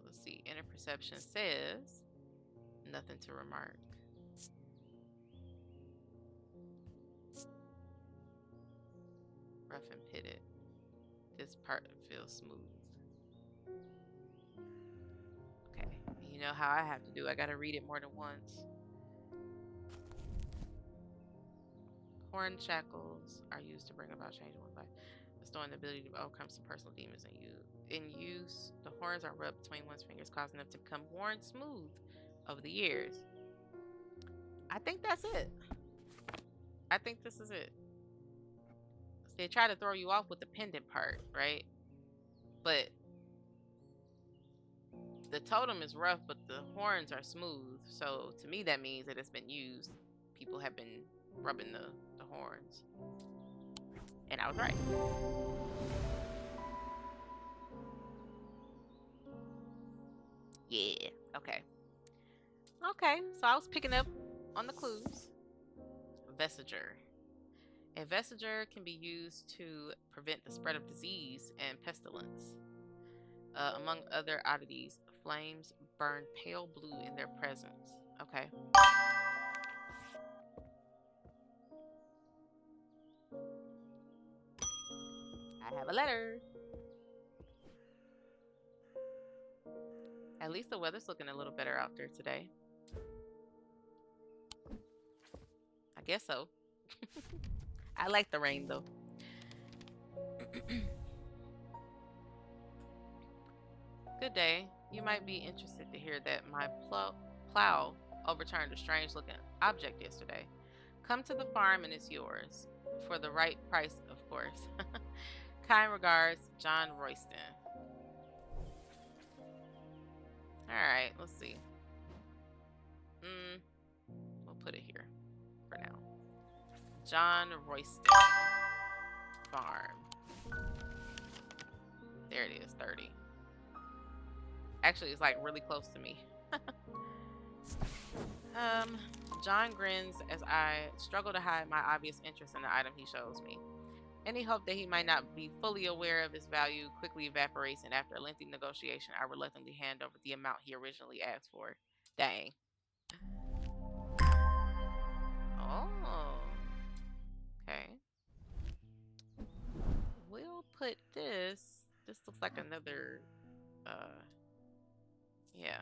Let's see. Inner perception says nothing to remark. Rough and pitted. This part feels smooth. Okay. You know how I have to do. I gotta read it more than once. Horn shackles are used to bring about change in one's life, bestowing the ability to overcome some personal demons in use. The horns are rubbed between one's fingers, causing them to become worn smooth over the years. I think that's it. I think this is it. They try to throw you off with the pendant part, right? But the totem is rough, but the horns are smooth. So to me, that means that it's been used. People have been rubbing the horns. And I was right. Yeah. Okay. Okay. So I was picking up on the clues. Vestiger. A vestiger can be used to prevent the spread of disease and pestilence. Among other oddities, flames burn pale blue in their presence. Okay. I have a letter. At least the weather's looking a little better out there today. I guess so. I like the rain though. Good day. You might be interested to hear that my plow overturned a strange looking object yesterday. Come to the farm and it's yours. For the right price, of course. Kind regards, John Royston. Alright, let's see. We'll put it here for now. John Royston Farm. There it is, 30. Actually, it's like really close to me. John grins as I struggle to hide my obvious interest in the item he shows me. Any hope that he might not be fully aware of its value quickly evaporates, and after a lengthy negotiation, I reluctantly hand over the amount he originally asked for. Dang. Oh. Okay. We'll put this. This looks like another. Yeah.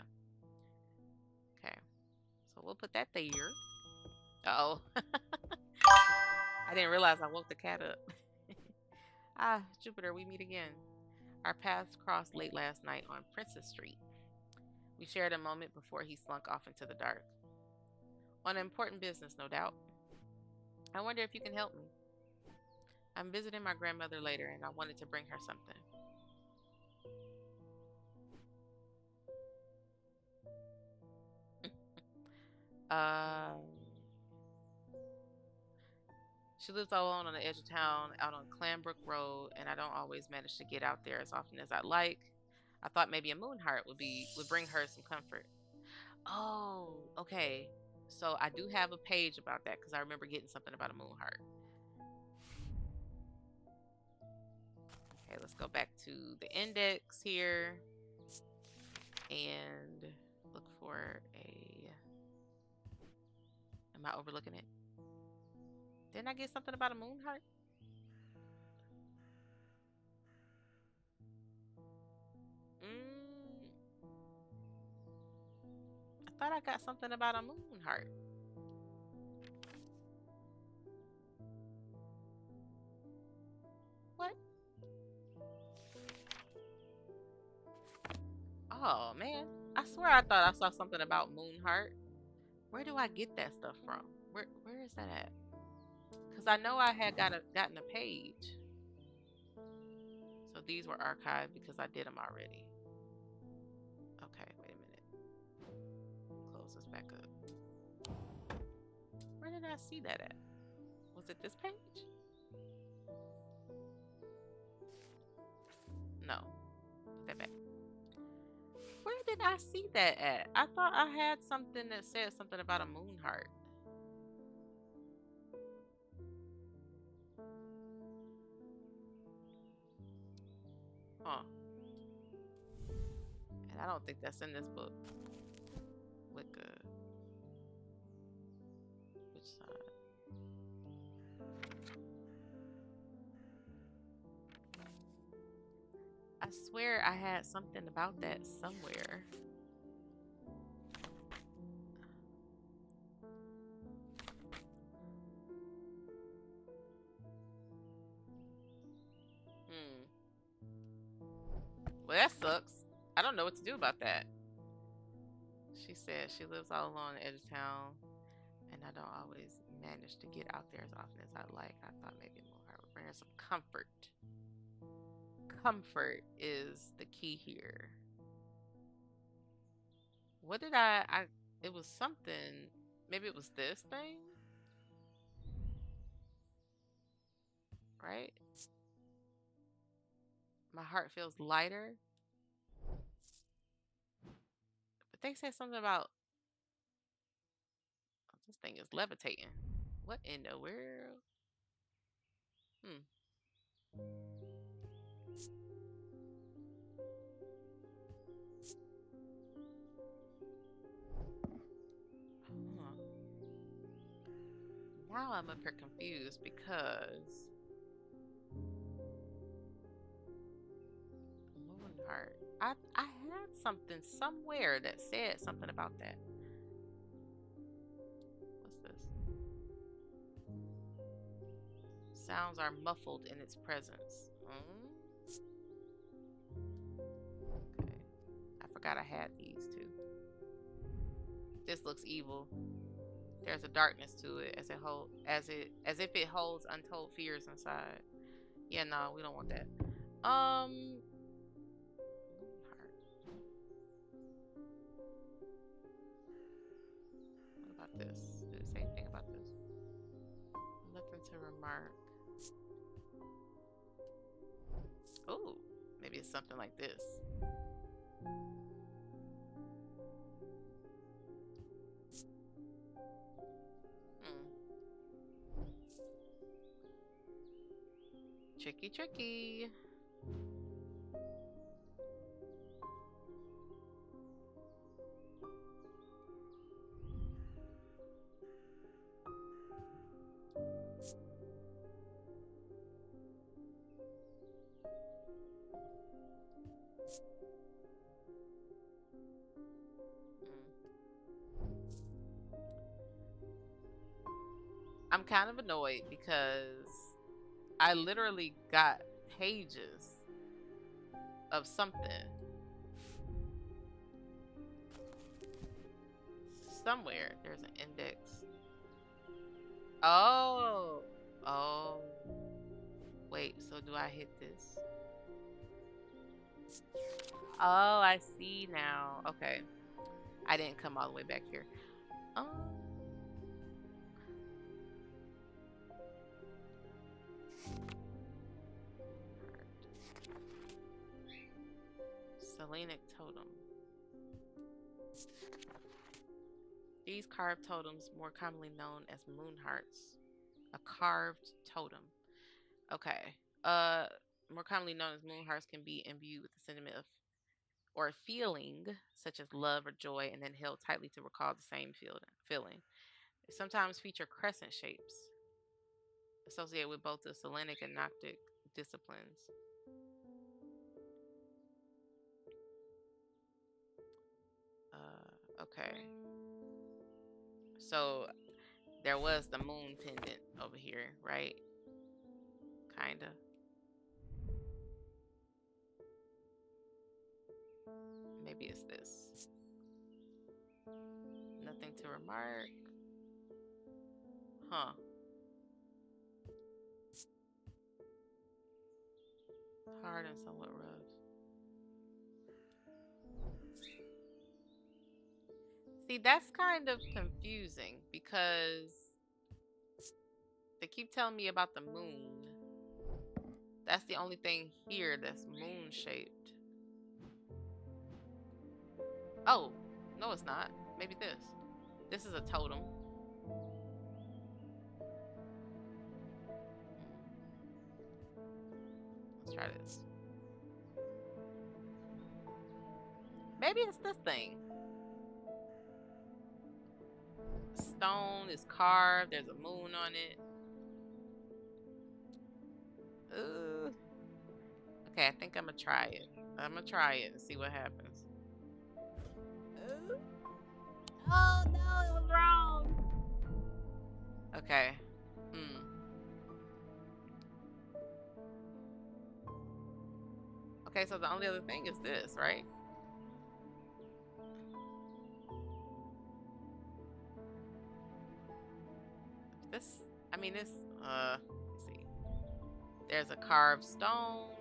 Okay. So we'll put that there. Uh-oh. I didn't realize I woke the cat up. Ah, Jupiter, we meet again. Our paths crossed late last night on Princess Street. We shared a moment before he slunk off into the dark. On important business, no doubt. I wonder if you can help me. I'm visiting my grandmother later, and I wanted to bring her something. She lives all alone on the edge of town, out on Clanbrook Road, and I don't always manage to get out there as often as I'd like. I thought maybe a moon heart would bring her some comfort. Oh, okay. So I do have a page about that because I remember getting something about a moon heart. Okay, let's go back to the index here and look for a. Am I overlooking it? Didn't I get something about a moon heart? I thought I got something about a moon heart. What? Oh man, I swear I thought I saw something about moon heart. Where do I get that stuff from? Where is that at? Because I know I had gotten a page. So these were archived because I did them already. Okay, wait a minute. Close this back up. Where did I see that at? Was it this page? No. Put that back. Where did I see that at? I thought I had something that said something about a moon heart. Huh. And I don't think that's in this book. Wicca. Which side? I swear I had something about that somewhere. Well, that sucks. I don't know what to do about that. She said she lives all alone on the edge of town, and I don't always manage to get out there as often as I'd like. I thought maybe Moonheart would bring her some comfort. Comfort is the key here. What did it was something. Maybe it was this thing? Right? My heart feels lighter. But they said something about this thing is levitating. What in the world? Now I'm up here confused because Moonheart. I had something somewhere that said something about that. What's this? Sounds are muffled in its presence. Okay. I forgot I had these too. This looks evil. There's a darkness to it as if it holds untold fears inside. Yeah, no, we don't want that. Heart. What about this? Did it say anything about this? Nothing to remark. Oh, maybe it's something like this. Tricky, tricky. I'm kind of annoyed because I literally got pages of something somewhere. There's an index. Oh, wait, so do I hit this? Oh, I see now. Okay, I didn't come all the way back here. Selenic totem. These carved totems, more commonly known as moon hearts. A carved totem. Okay. More commonly known as moon hearts can be imbued with the sentiment of or feeling such as love or joy, and then held tightly to recall the same feeling. They sometimes feature crescent shapes associated with both the Selenic and Gnostic disciplines. Okay. So there was the moon pendant over here, right? Kinda. Maybe it's this. Nothing to remark. Huh. Hard and somewhat rough. See, that's kind of confusing because they keep telling me about the moon. That's the only thing here that's moon shaped. Oh, no, it's not. Maybe this. This is a totem. Let's try this. Maybe it's this thing. Stone is carved. There's a moon on it. Okay, I think I'm gonna try it. I'm gonna try it and see what happens. Oh no, it was wrong. Okay. Okay, so the only other thing is this, right? This, I mean, this, let's see. There's a carved stone.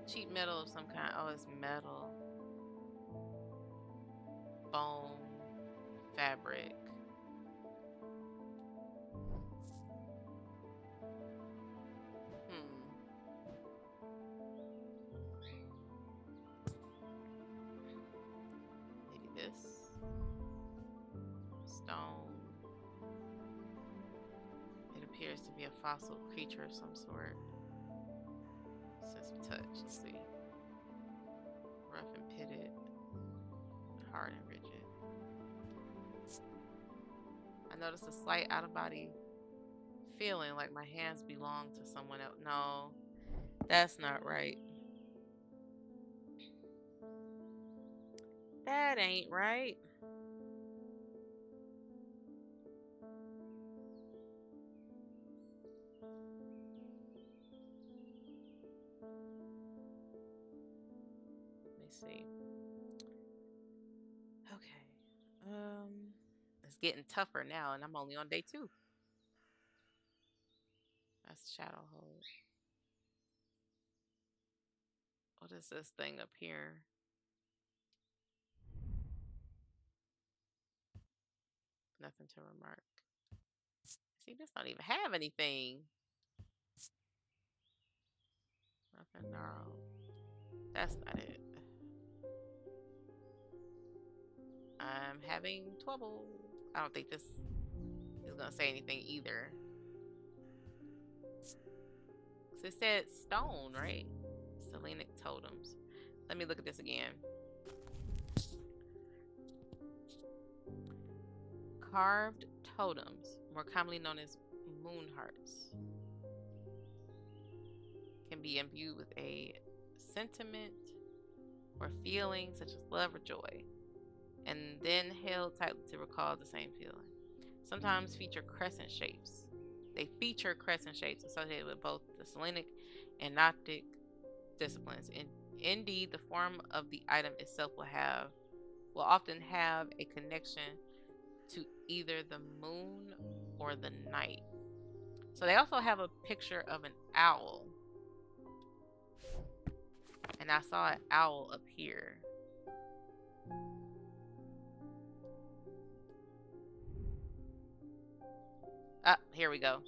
Cheap metal of some kind. Oh, it's metal. Bone. Fabric. Maybe this. Stone. It appears to be a fossil creature of some sort. Sense of touch. Let's see. Rough and pitted. hard and rigid. I noticed a slight out of body feeling like my hands belong to someone else. No, that's not right. That ain't right. Let me see. Okay. It's getting tougher now, and I'm only on day 2. That's shadow hold. What is this thing up here? Nothing to remark. See, this don't even have anything. Nothing gnarled. That's not it. I'm having trouble. I don't think this is gonna say anything either. So it said stone, right? Selenic totems. Let me look at this again. Carved totems, more commonly known as moon hearts, can be imbued with a sentiment or feeling such as love or joy, and then held tightly to recall the same feeling. Sometimes feature crescent shapes. They feature crescent shapes associated with both the Selenic and Gnostic disciplines. Indeed, the form of the item itself will often have a connection to either the moon or the night. So they also have a picture of an owl. And I saw an owl up here. Ah, here we go.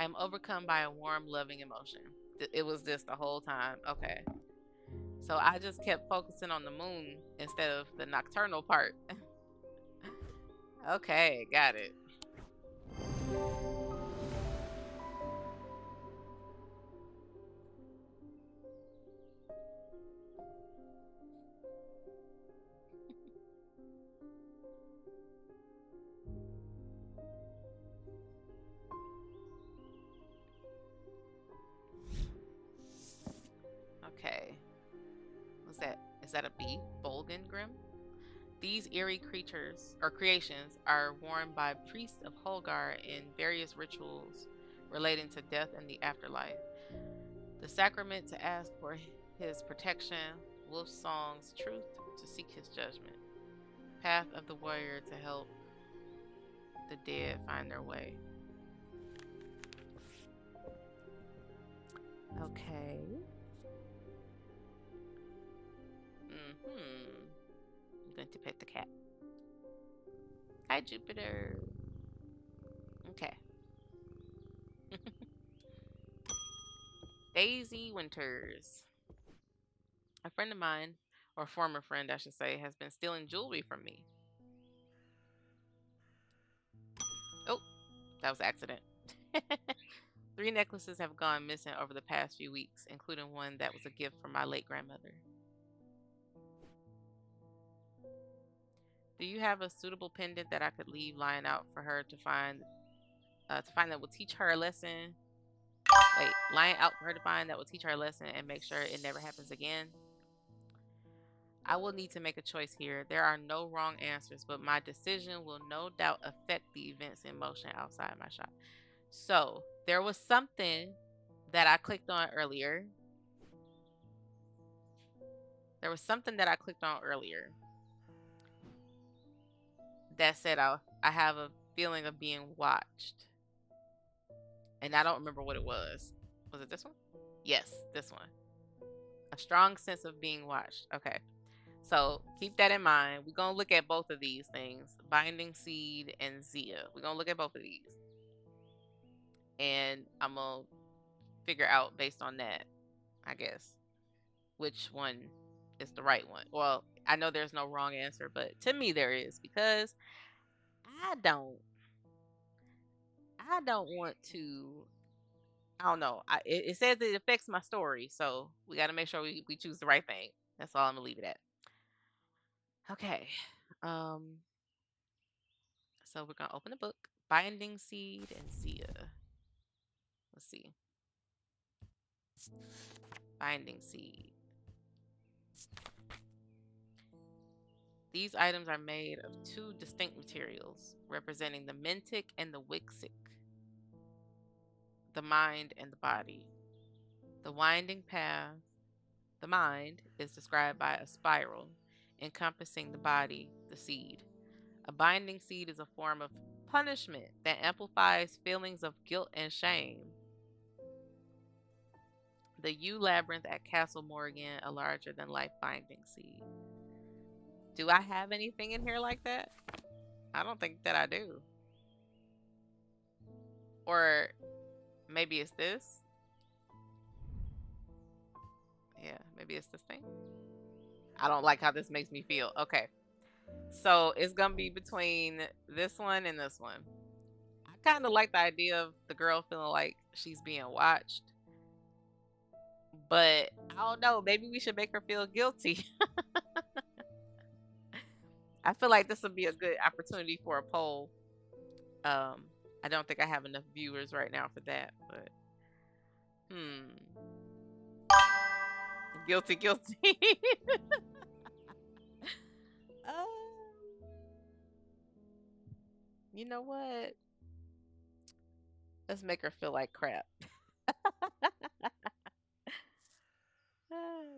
I'm overcome by a warm, loving emotion. It was this the whole time. Okay. So I just kept focusing on the moon instead of the nocturnal part. Okay, got it. Okay. What's that? Is that a bee? Bolgan Grim? These eerie creatures or creations are worn by priests of Holgar in various rituals relating to death and the afterlife. The sacrament to ask for his protection, wolf songs, truth to seek his judgment, path of the warrior to help the dead find their way. Okay. I'm going to pet the cat. Hi, Jupiter. Okay. Daisy Winters. A friend of mine, or former friend, I should say, has been stealing jewelry from me. Oh, that was an accident. 3 necklaces have gone missing over the past few weeks, including one that was a gift from my late grandmother. Do you have a suitable pendant that I could leave lying out for her to find that will teach her a lesson? Wait, lying out for her to find that will teach her a lesson and make sure it never happens again? I will need to make a choice here. There are no wrong answers, but my decision will no doubt affect the events in motion outside my shop. So, there was something that I clicked on earlier. That said I have a feeling of being watched. And I don't remember what it was. Was it this one? Yes, this one. A strong sense of being watched. Okay. So keep that in mind. We're going to look at both of these things, Binding Seed and Zia. We're going to look at both of these. And I'm going to figure out based on that, I guess, which one is the right one. Well, I know there's no wrong answer, but to me there is, because I don't want to. I don't know. It says it affects my story, so we got to make sure we choose the right thing. That's all I'm gonna leave it at. Okay. Um, so we're gonna open the book. Binding seed and Sia. Let's see. Binding seed. These items are made of two distinct materials, representing the mentic and the wixic, the mind and the body. The winding path, the mind, is described by a spiral encompassing the body, the seed. A binding seed is a form of punishment that amplifies feelings of guilt and shame. The U labyrinth at Castle Morgan, a larger than life binding seed. Do I have anything in here like that? I don't think that I do. Or maybe it's this. Yeah, maybe it's this thing. I don't like how this makes me feel. Okay. So it's going to be between this one and this one. I kind of like the idea of the girl feeling like she's being watched. But I don't know. Maybe we should make her feel guilty. I feel like this would be a good opportunity for a poll. Um, I don't think I have enough viewers right now for that, but guilty, guilty. um, you know what? Let's make her feel like crap.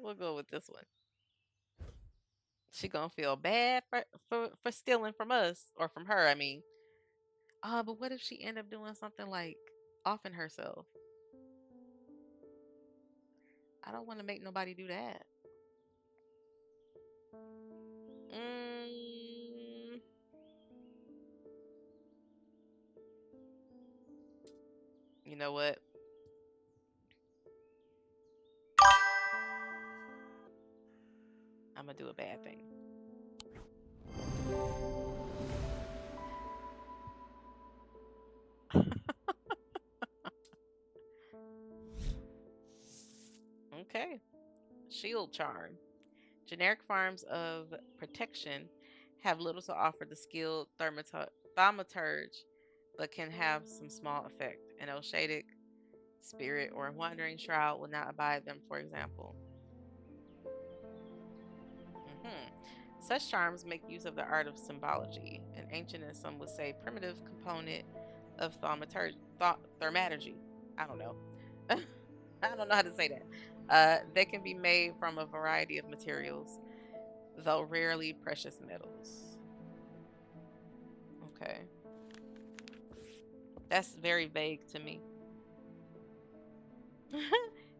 We'll go with this one. She gonna feel bad for stealing from us or from her. I mean, but what if she end up doing something like offing herself? I don't want to make nobody do that. Mm, you know what? I'm gonna do a bad thing. Okay. Shield charm. Generic forms of protection have little to offer the skilled thaumaturge, but can have some small effect. An Oshadic spirit or a wandering shroud will not abide them, for example. Such charms make use of the art of symbology, an ancient and some would say primitive component of thaumaturgy. I don't know. I don't know how to say that. They can be made from a variety of materials, though rarely precious metals. Okay. That's very vague to me.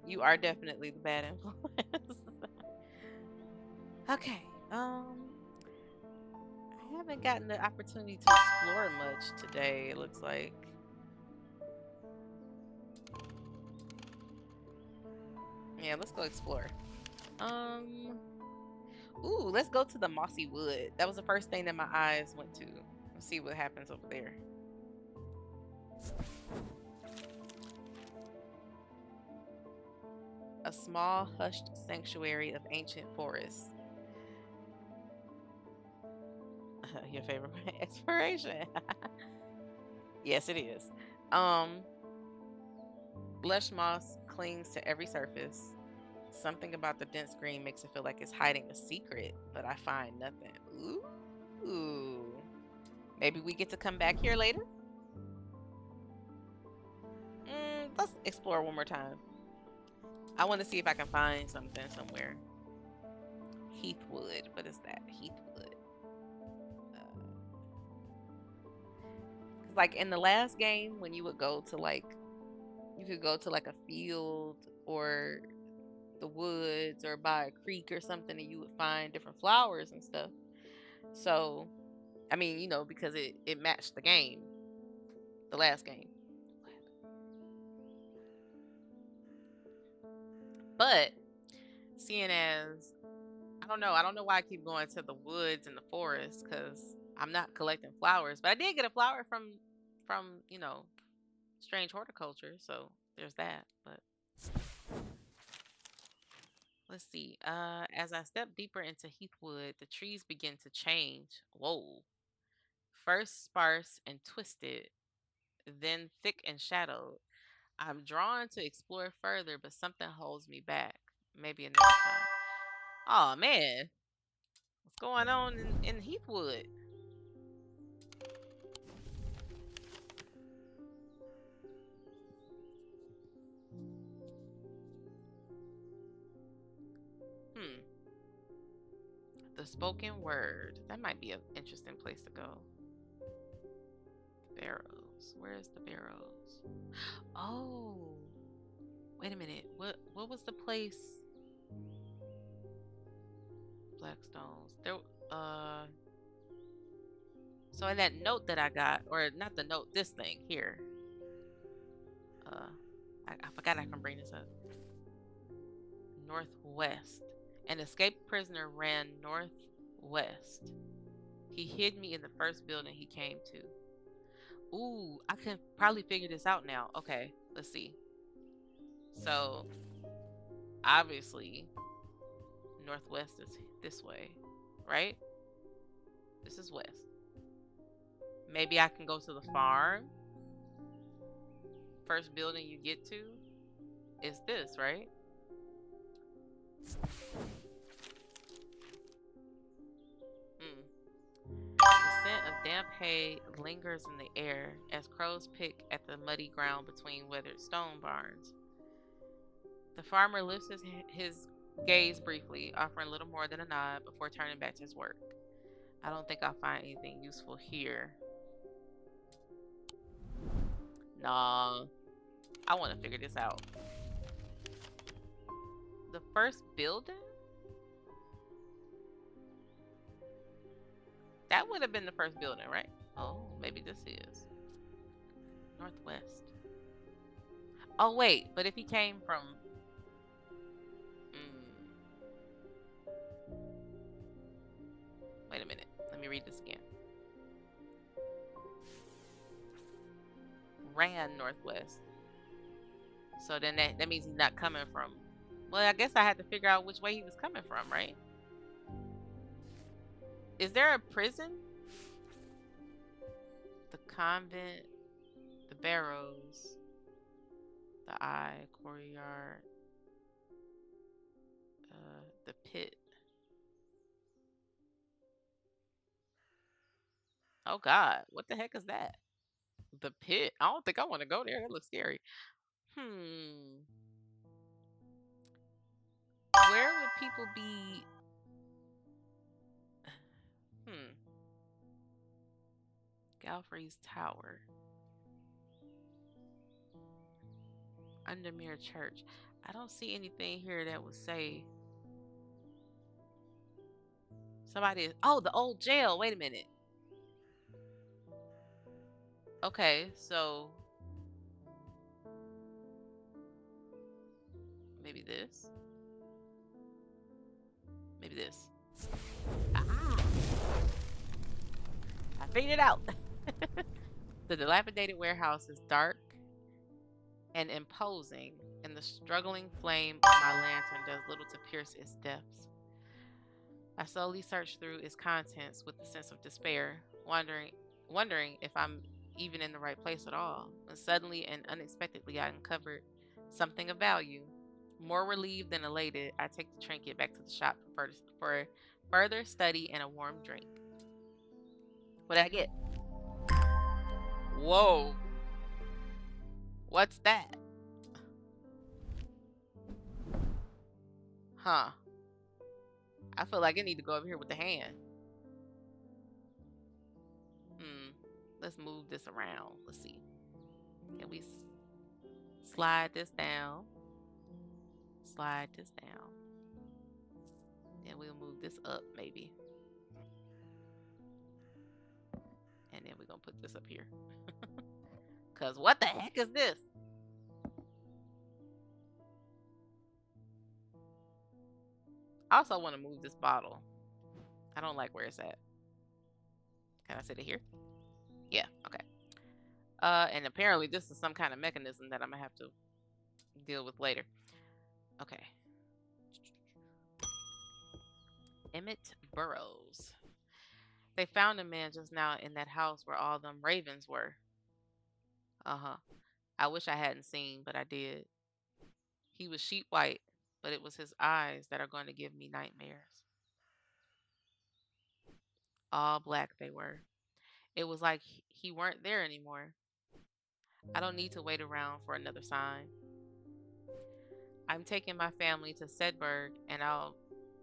You are definitely the bad influence. Okay. I haven't gotten the opportunity to explore much today, it looks like. Yeah, let's go explore. Um Ooh, let's go to the mossy wood. That was the first thing that my eyes went to. Let's see what happens over there. A small, hushed sanctuary of ancient forests. Your favorite exploration? Yes, it is. Um, Lush moss clings to every surface. Something about the dense green makes it feel like it's hiding a secret, but I find nothing. Ooh. Maybe we get to come back here later? Let's explore one more time. I want to see if I can find something somewhere. Heathwood. What is that? Heathwood. Like in the last game, when you would go to like, you could go to like a field or the woods or by a creek or something, and you would find different flowers and stuff. So, I mean, because it matched the game, the last game. But seeing as I don't know why I keep going to the woods and the forest because I'm not collecting flowers. But I did get a flower from strange horticulture, so there's that. But Let's see. As I step deeper into Heathwood, the trees begin to change. Whoa. First sparse and twisted, then thick and shadowed. I'm drawn to explore further, but something holds me back. Maybe another time. Oh man, what's going on in Heathwood? Hmm. The spoken word. That might be an interesting place to go. Barrows. Where's the barrows? Oh, wait a minute. What was the place? Blackstones. There. Uh. So in that note that I got, or not the note, this thing here. Uh, I forgot I can bring this up. Northwest. An escaped prisoner ran northwest. He hid me in the first building he came to. Ooh, I can probably figure this out now. Okay, let's see. So, obviously, northwest is this way, right? This is west. Maybe I can go to the farm. First building you get to is this, right? Mm. The scent of damp hay lingers in the air as crows pick at the muddy ground between weathered stone barns. The farmer lifts his gaze briefly, offering little more than a nod before turning back to his work. I don't think I'll find anything useful here. Nah, I want to figure this out. The first building? That would have been the first building, right? Oh, maybe this is. Northwest. Oh, wait, but if he came from... wait a minute. Let me read this again. Ran northwest. So then that means he's not coming from... Well, I guess I had to figure out which way he was coming from, right? Is there a prison? The convent, the barrows, the eye, courtyard, the pit. Oh God, what the heck is that? The pit? I don't think I want to go there. That looks scary. Hmm. Where would people be? Hmm. Galfrey's Tower. Undermere Church. I don't see anything here that would say somebody is. Oh, the old jail. Wait a minute. Okay, so maybe this. Maybe this. Ah, I figured it out. The dilapidated warehouse is dark and imposing, and the struggling flame of my lantern does little to pierce its depths. I slowly search through its contents with a sense of despair, wondering if I'm even in the right place at all. And suddenly and unexpectedly, I uncovered something of value. More relieved than elated, I take the trinket back to the shop for further study and a warm drink. What did I get? Whoa. What's that? Huh. I feel like I need to go over here with the hand. Hmm. Let's move this around. Let's see. Can we slide this down? Slide this down. Then we'll move this up maybe. And then we're going to put this up here. Because what the heck is this? I also want to move this bottle. I don't like where it's at. Can I sit it here? Yeah, okay. And apparently this is some kind of mechanism that I'm going to have to deal with later. Okay. Emmett Burrows. They found a man just now in that house where all them ravens were. Uh-huh. I wish I hadn't seen, but I did. He was sheep white, but it was his eyes that are going to give me nightmares. All black they were. It was like he weren't there anymore. I don't need to wait around for another sign. I'm taking my family to Sedberg, and I'll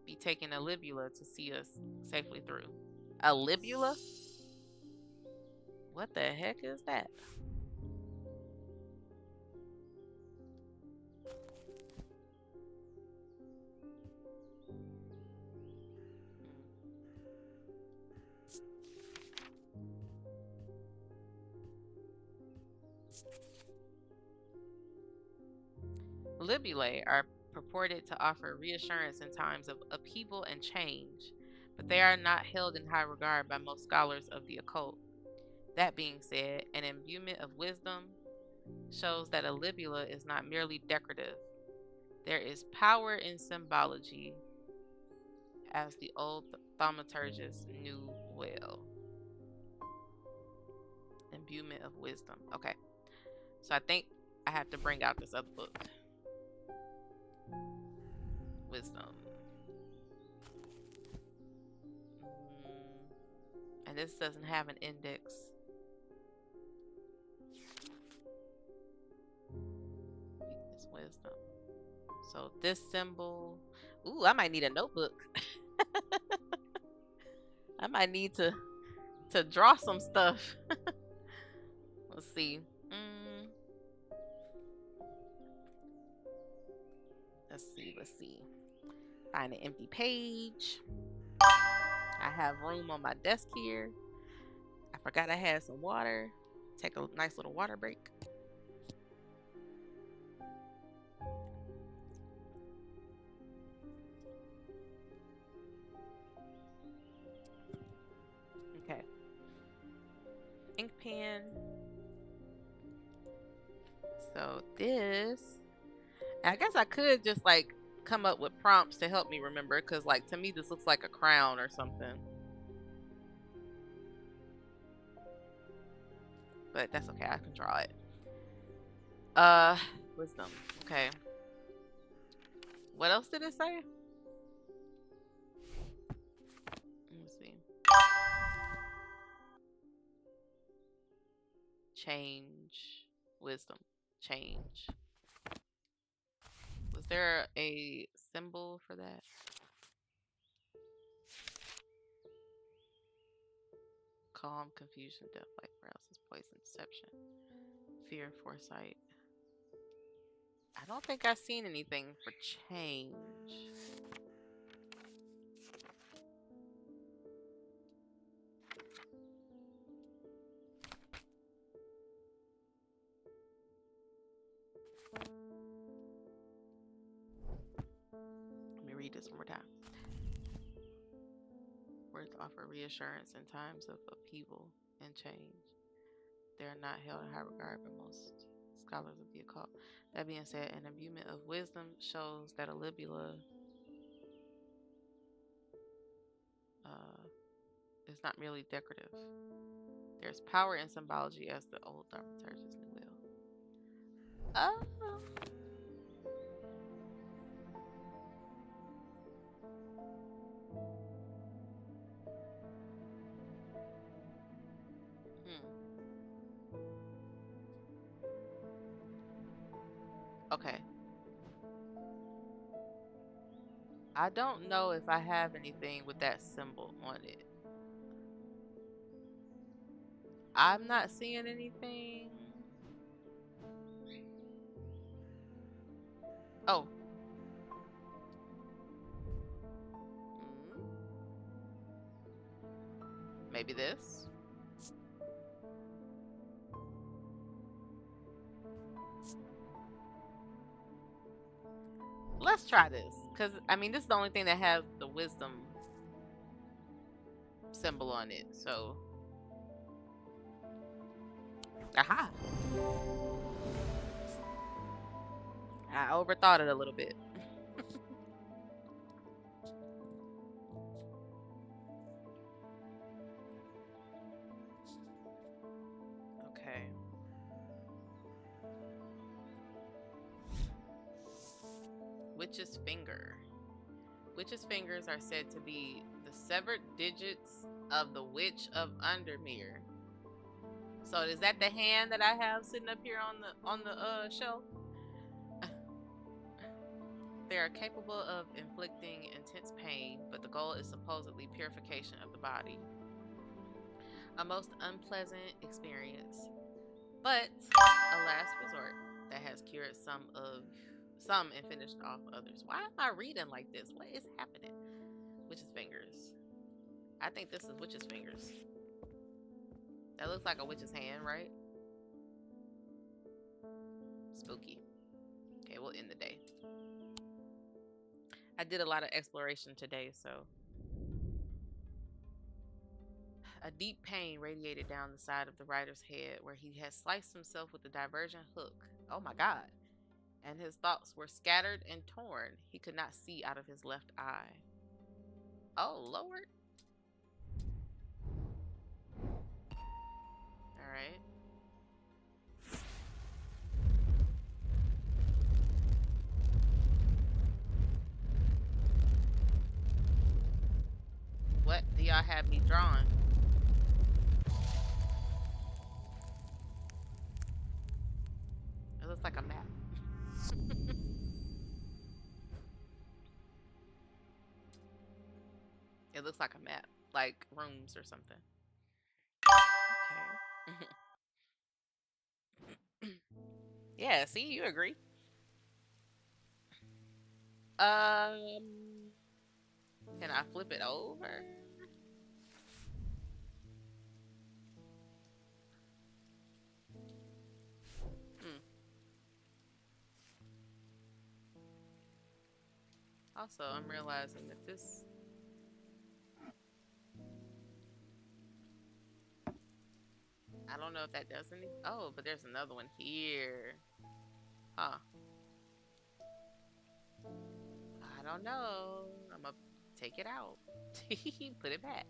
be taking a libula to see us safely through. A libula? What the heck is that? Libulae are purported to offer reassurance in times of upheaval and change, but they are not held in high regard by most scholars of the occult. That being said, an imbuement of wisdom shows that a libula is not merely decorative. There is power in symbology, as the old thaumaturgists knew well. Imbuement of wisdom. Okay. So I think I have to bring out this other book. Wisdom. And this doesn't have an index. Weakness, wisdom. So this symbol. Ooh, I might need a notebook. I might need to draw some stuff. Let's see. Let's see. Find an empty page. I have room on my desk here. I forgot I had some water. Take a nice little water break. Okay. Ink pen. So this, I guess I could just like come up with prompts to help me remember, because like to me this looks like a crown or something. But that's okay, I can draw it. Wisdom. Okay. What else did it say? Let me see. Change. Wisdom. Change. Was there a symbol for that? Calm, confusion, death, light, paralysis, poison, deception, fear, foresight. I don't think I've seen anything for change. Let me read this one more time. Words offer reassurance in times of upheaval and change. They are not held in high regard by most scholars of the occult. That being said, an imbuement of wisdom shows that a libula is not merely decorative. There's power in symbology, as the old dramaturgists knew well. Oh. Okay. I don't know if I have anything with that symbol on it. I'm not seeing anything. Oh. Maybe this. Let's try this, because I mean this is the only thing that has the wisdom symbol on it. So, aha! I overthought it a little bit. witch's finger. Witch's fingers are said to be the severed digits of the witch of Undermere. So is that the hand that I have sitting up here on the shelf? They are capable of inflicting intense pain, but the goal is supposedly purification of the body. A most unpleasant experience, but a last resort that has cured some and finished off others. Why am I reading like this? What is happening? Witch's fingers. I think this is witch's fingers. That looks like a witch's hand, right? Spooky. Okay, we'll end the day. I did a lot of exploration today, so. A deep pain radiated down the side of the writer's head where he had sliced himself with a divergent hook. Oh my God. And his thoughts were scattered and torn. He could not see out of his left eye. Oh, Lord. All right. What do y'all have me drawing? It looks like a map. It looks like a map, like rooms or something. Okay. Yeah, see, you agree. Can I flip it over? Also, I'm realizing that this... I don't know if that does any... Oh, but there's another one here. Huh. I don't know. I'm gonna take it out. Put it back.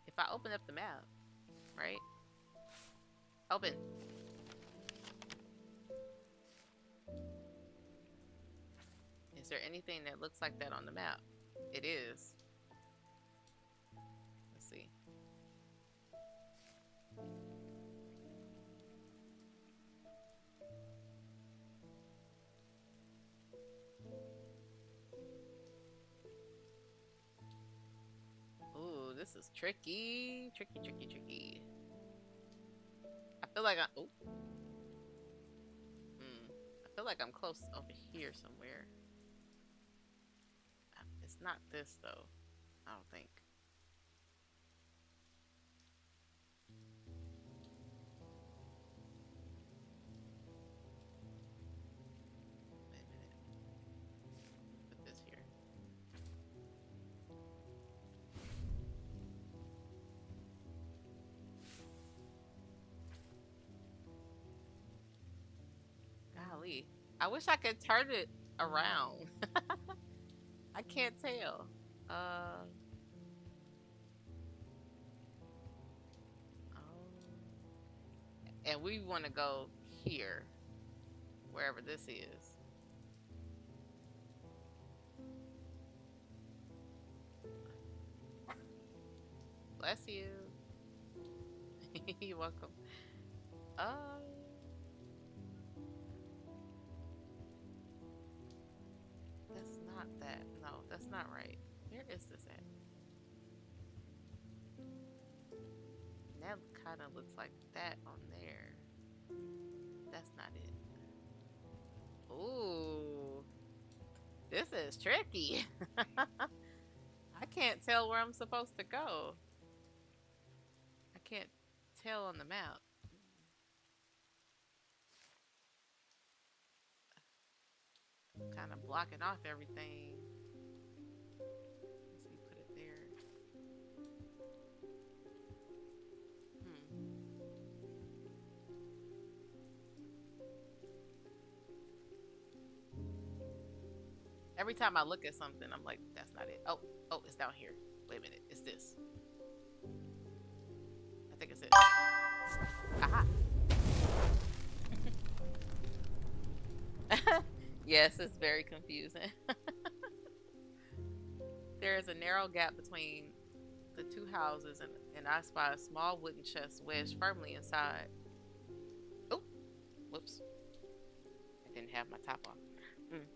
If I open up the map, right? Open. Is there anything that looks like that on the map? It is. Let's see. Ooh, this is tricky. Tricky. I feel like I feel like I'm close over here somewhere. It's not this though. I don't think. Wait a minute. Put this here. Golly. I wish I could turn it around. I can't tell. Oh. And we want to go here. Wherever this is. Bless you. You're welcome. That's not that. No, that's not right. Where is this at? That kind of looks like that on there. That's not it. Ooh. This is tricky. I can't tell where I'm supposed to go. I can't tell on the map. I'm kind of blocking off everything. Let's see, put it there. Every time I look at something, I'm like, that's not it. Oh, it's down here. Wait a minute. It's this. I think it's it. Aha. Yes, it's very confusing. There is a narrow gap between the two houses, and I spy a small wooden chest wedged firmly inside. Oh, whoops. I didn't have my top off. Mm,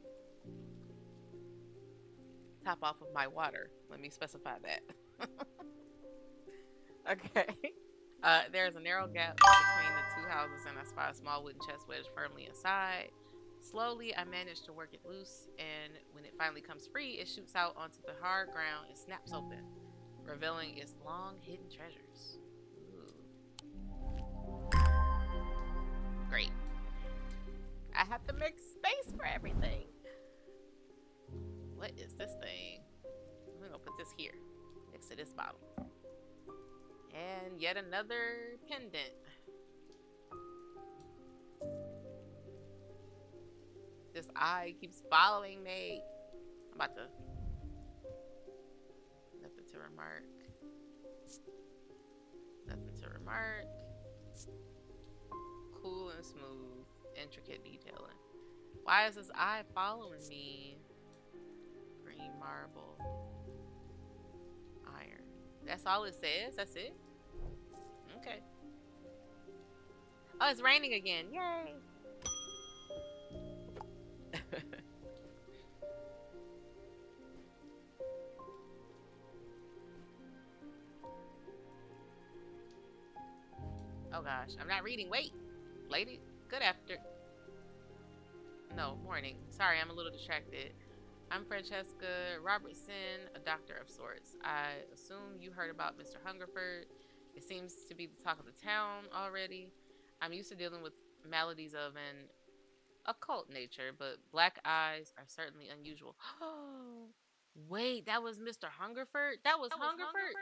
top off of my water. Let me specify that. Okay. There's a narrow gap between the two houses, and I spy a small wooden chest wedged firmly inside. Slowly, I manage to work it loose, and when it finally comes free, it shoots out onto the hard ground and snaps open, revealing its long hidden treasures. Ooh, great. I have to make space for everything. What is this thing? I'm gonna put this here, next to this bottle. And yet another pendant. This eye keeps following me. I'm about to. Nothing to remark. Nothing to remark. Cool and smooth. Intricate detailing. Why is this eye following me? Green marble. Iron. That's all it says? That's it? Okay. Oh, it's raining again. Yay! Oh gosh, I'm not reading. Wait, lady. Good after. No, morning. Sorry, I'm a little distracted. I'm Francesca Robertson, a doctor of sorts. I assume you heard about Mr. Hungerford. It seems to be the talk of the town already. I'm used to dealing with maladies of an occult nature, but black eyes are certainly unusual. Oh, wait, that was Mr. Hungerford? That was Hungerford?